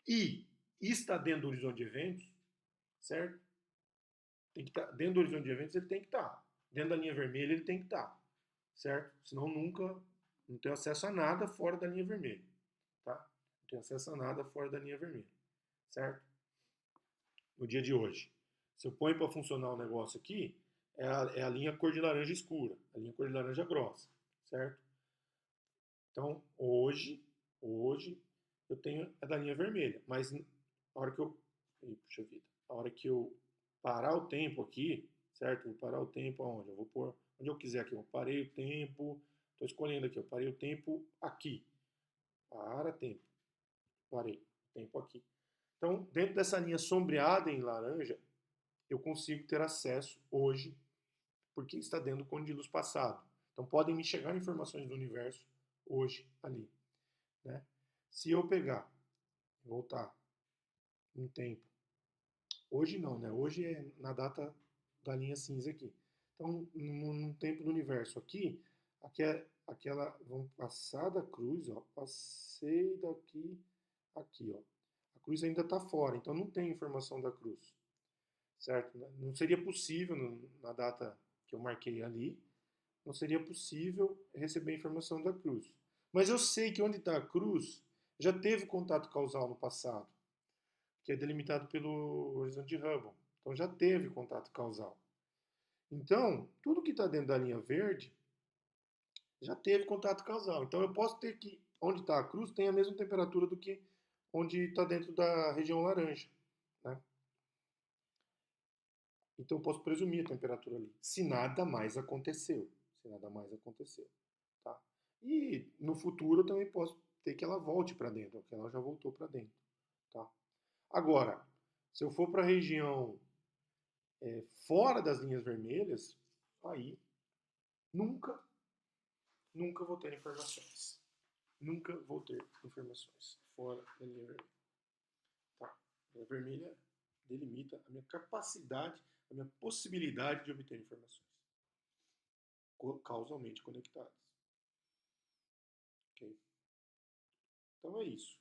e está dentro do horizonte de eventos, certo? Tem que estar dentro do horizonte de eventos, ele tem que estar. Dentro da linha vermelha, ele tem que estar, certo? Senão nunca não tem acesso a nada fora da linha vermelha, tá? Não tem acesso a nada fora da linha vermelha, certo? No dia de hoje. Se eu ponho para funcionar o negócio aqui, é a linha cor de laranja escura, a linha cor de laranja grossa, certo? Então, hoje eu tenho a da linha vermelha, mas a hora que eu, puxa vida, a hora que eu parar o tempo aqui, certo? Vou parar o tempo aonde? Eu vou pôr onde eu quiser aqui. Eu parei o tempo, estou escolhendo aqui, eu parei o tempo aqui. Para tempo. Parei o tempo aqui. Então, dentro dessa linha sombreada em laranja, eu consigo ter acesso hoje, porque está dentro do cone de luz passado. Então, podem me chegar informações do universo hoje ali, né? Se eu pegar, voltar um tempo, hoje não, né? Hoje é na data da linha cinza aqui. Então, no tempo do universo aqui, aquela, vamos passar da cruz, ó, passei daqui, aqui, ó. A cruz ainda está fora, então não tem informação da cruz, certo? Não seria possível, na data que eu marquei ali, não seria possível receber informação da cruz. Mas eu sei que onde está a cruz já teve contato causal no passado, que é delimitado pelo horizonte de Hubble. Então já teve contato causal. Então, tudo que está dentro da linha verde já teve contato causal. Então eu posso ter que, onde está a cruz, tem a mesma temperatura do que onde está dentro da região laranja. Né? Então eu posso presumir a temperatura ali, se nada mais aconteceu. Se nada mais aconteceu. Tá? E no futuro eu também posso ter que ela volte para dentro, porque ela já voltou para dentro. Tá? Agora, se eu for para a região fora das linhas vermelhas, aí nunca, nunca vou ter informações. Nunca vou ter informações fora da linha vermelha. Tá? A linha vermelha delimita a minha capacidade, a minha possibilidade de obter informações causalmente conectadas. Okay? Então é isso.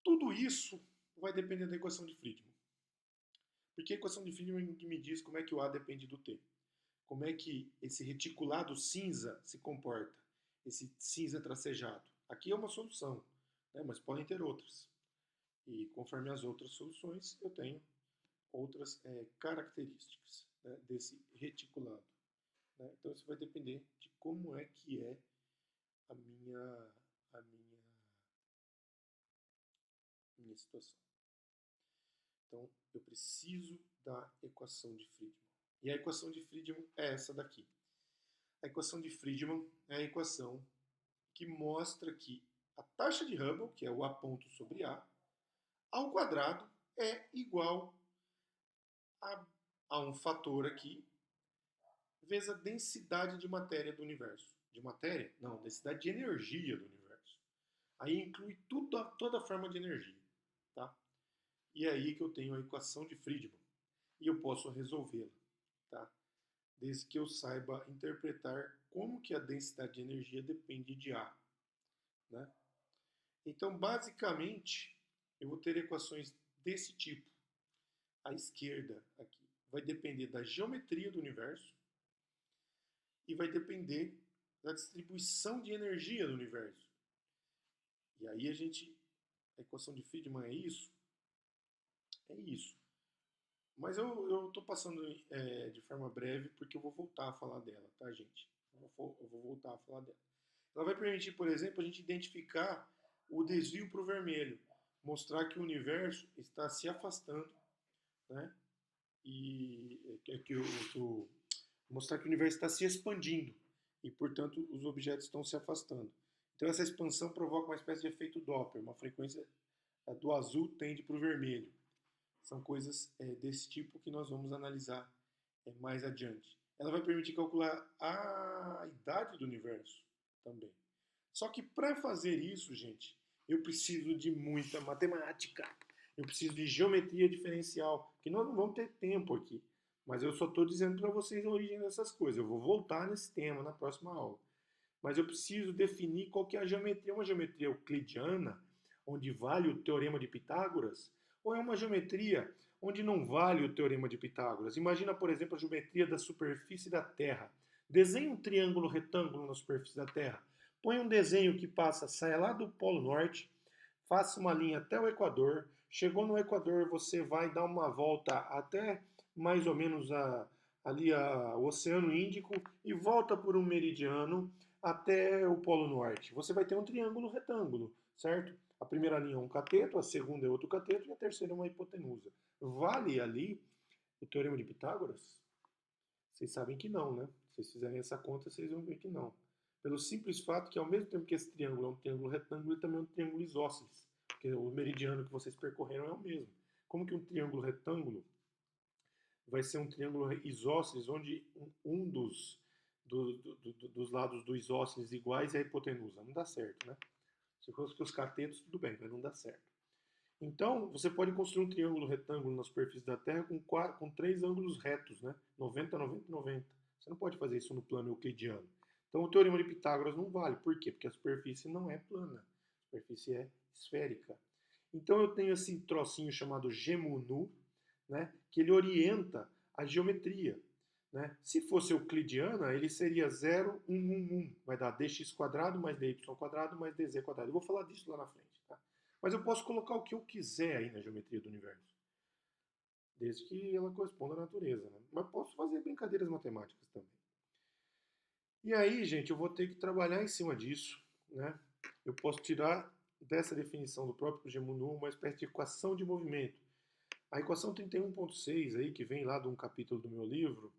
Tudo isso vai depender da equação de Friedman. Porque a equação de Friedman que me diz como é que o A depende do T. Como é que esse reticulado cinza se comporta, esse cinza tracejado. Aqui é uma solução, né, mas podem ter outras. E conforme as outras soluções, eu tenho outras características, né, desse reticulado. Né? Então isso vai depender de como é que é a minha situação. Então eu preciso da equação de Friedman. E a equação de Friedman é essa daqui. A equação de Friedman é a equação que mostra que a taxa de Hubble, que é o A ponto sobre A, ao quadrado é igual a um fator aqui, vezes a densidade de matéria do universo. De matéria? Não, densidade de energia do universo. Aí inclui toda a forma de energia. Tá? E é aí que eu tenho a equação de Friedman. E eu posso resolvê-la. Tá? Desde que eu saiba interpretar como que a densidade de energia depende de A. Né? Então, basicamente, eu vou ter equações desse tipo. À esquerda, aqui, vai depender da geometria do universo e vai depender da distribuição de energia do universo. E aí a equação de Friedman é isso? É isso. Mas eu estou passando de forma breve porque eu vou voltar a falar dela, tá, gente? Eu vou voltar a falar dela. Ela vai permitir, por exemplo, a gente identificar o desvio para o vermelho, mostrar que o universo está se afastando, né? E mostrar que o universo está se expandindo e, portanto, os objetos estão se afastando. Então, essa expansão provoca uma espécie de efeito Doppler, uma frequência do azul tende para o vermelho. São coisas desse tipo que nós vamos analisar mais adiante. Ela vai permitir calcular a idade do universo também. Só que para fazer isso, gente, eu preciso de muita matemática. Eu preciso de geometria diferencial, que nós não vamos ter tempo aqui. Mas eu só estou dizendo para vocês a origem dessas coisas. Eu vou voltar nesse tema na próxima aula. Mas eu preciso definir qual que é a geometria. É uma geometria euclidiana, onde vale o teorema de Pitágoras? Ou é uma geometria onde não vale o teorema de Pitágoras? Imagina, por exemplo, a geometria da superfície da Terra. Desenhe um triângulo retângulo na superfície da Terra. Põe um desenho que saia lá do Polo Norte, faça uma linha até o Equador. Chegou no Equador, você vai dar uma volta até mais ou menos ali o Oceano Índico e volta por um meridiano até o Polo Norte. Você vai ter um triângulo retângulo, certo? A primeira linha é um cateto, a segunda é outro cateto e a terceira é uma hipotenusa. Vale ali o teorema de Pitágoras? Vocês sabem que não, né? Se vocês fizerem essa conta, vocês vão ver que não. Pelo simples fato que, ao mesmo tempo que esse triângulo é um triângulo retângulo, ele também é um triângulo isósceles. Porque o meridiano que vocês percorreram é o mesmo. Como que um triângulo retângulo vai ser um triângulo isósceles, onde um dos lados do isósceles iguais é a hipotenusa? Não dá certo, né? Se fosse os catetos, tudo bem, mas não dá certo. Então, você pode construir um triângulo retângulo na superfície da Terra com 3 ângulos retos, né? 90, 90, 90. Você não pode fazer isso no plano euclidiano. Então, o teorema de Pitágoras não vale. Por quê? Porque a superfície não é plana. A superfície é esférica. Então, eu tenho esse trocinho chamado G-mu-nu, né? Que ele orienta a geometria. Né? Se fosse euclidiana, ele seria 0, 1, 1, 1. Vai dar dx quadrado mais dy quadrado mais dz quadrado. Eu vou falar disso lá na frente. Tá? Mas eu posso colocar o que eu quiser aí na geometria do universo. desde que ela corresponda à natureza, né? Mas posso fazer brincadeiras matemáticas também. E aí, gente, eu vou ter que trabalhar em cima disso, né? Eu posso tirar dessa definição do próprio Gemunu uma espécie de equação de movimento. A equação 31.6 aí, que vem lá de um capítulo do meu livro,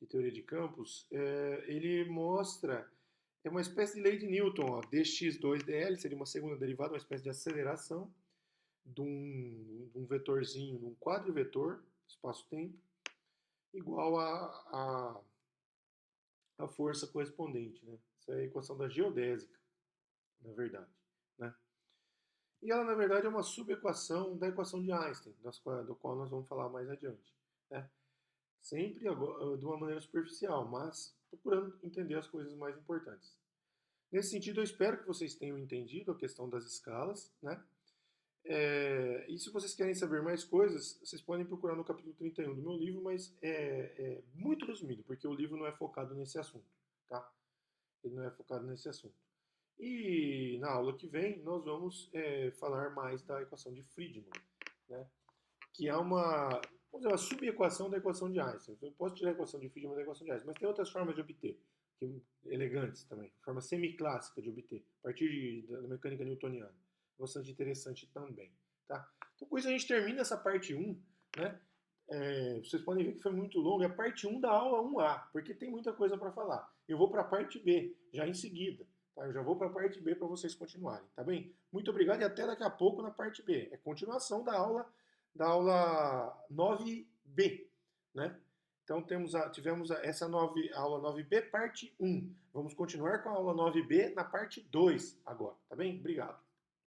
de teoria de campos, ele mostra, é uma espécie de lei de Newton, ó, dx2dl, seria uma segunda derivada, uma espécie de aceleração de um vetorzinho, de um quadrivetor, espaço-tempo, igual a força correspondente, né? Essa é a equação da geodésica, na verdade, né? E ela, na verdade, é uma subequação da equação de Einstein, do qual nós vamos falar mais adiante, né? Sempre de uma maneira superficial, mas procurando entender as coisas mais importantes. Nesse sentido, eu espero que vocês tenham entendido a questão das escalas, né? E se vocês querem saber mais coisas, vocês podem procurar no capítulo 31 do meu livro, mas é muito resumido, porque o livro não é focado nesse assunto, tá? Ele não é focado nesse assunto. E na aula que vem, nós vamos falar mais da equação de Friedmann, né? Que é vamos dizer, uma subequação da equação de Einstein. Eu posso tirar a equação de Friedmann da equação de Einstein, mas tem outras formas de obter, elegantes também, forma semiclássica de obter, a partir da mecânica newtoniana. Bastante interessante também. Tá? Então, com isso a gente termina essa parte 1, né? Vocês podem ver que foi muito longa, é a parte 1 da aula 1A, porque tem muita coisa para falar. Eu vou para a parte B, já em seguida. Tá? Eu já vou para a parte B para vocês continuarem, tá bem? Muito obrigado e até daqui a pouco na parte B. É continuação da aula 9B, né? Então tivemos essa aula 9B, parte 1. Vamos continuar com a aula 9B na parte 2 agora, tá bem? Obrigado.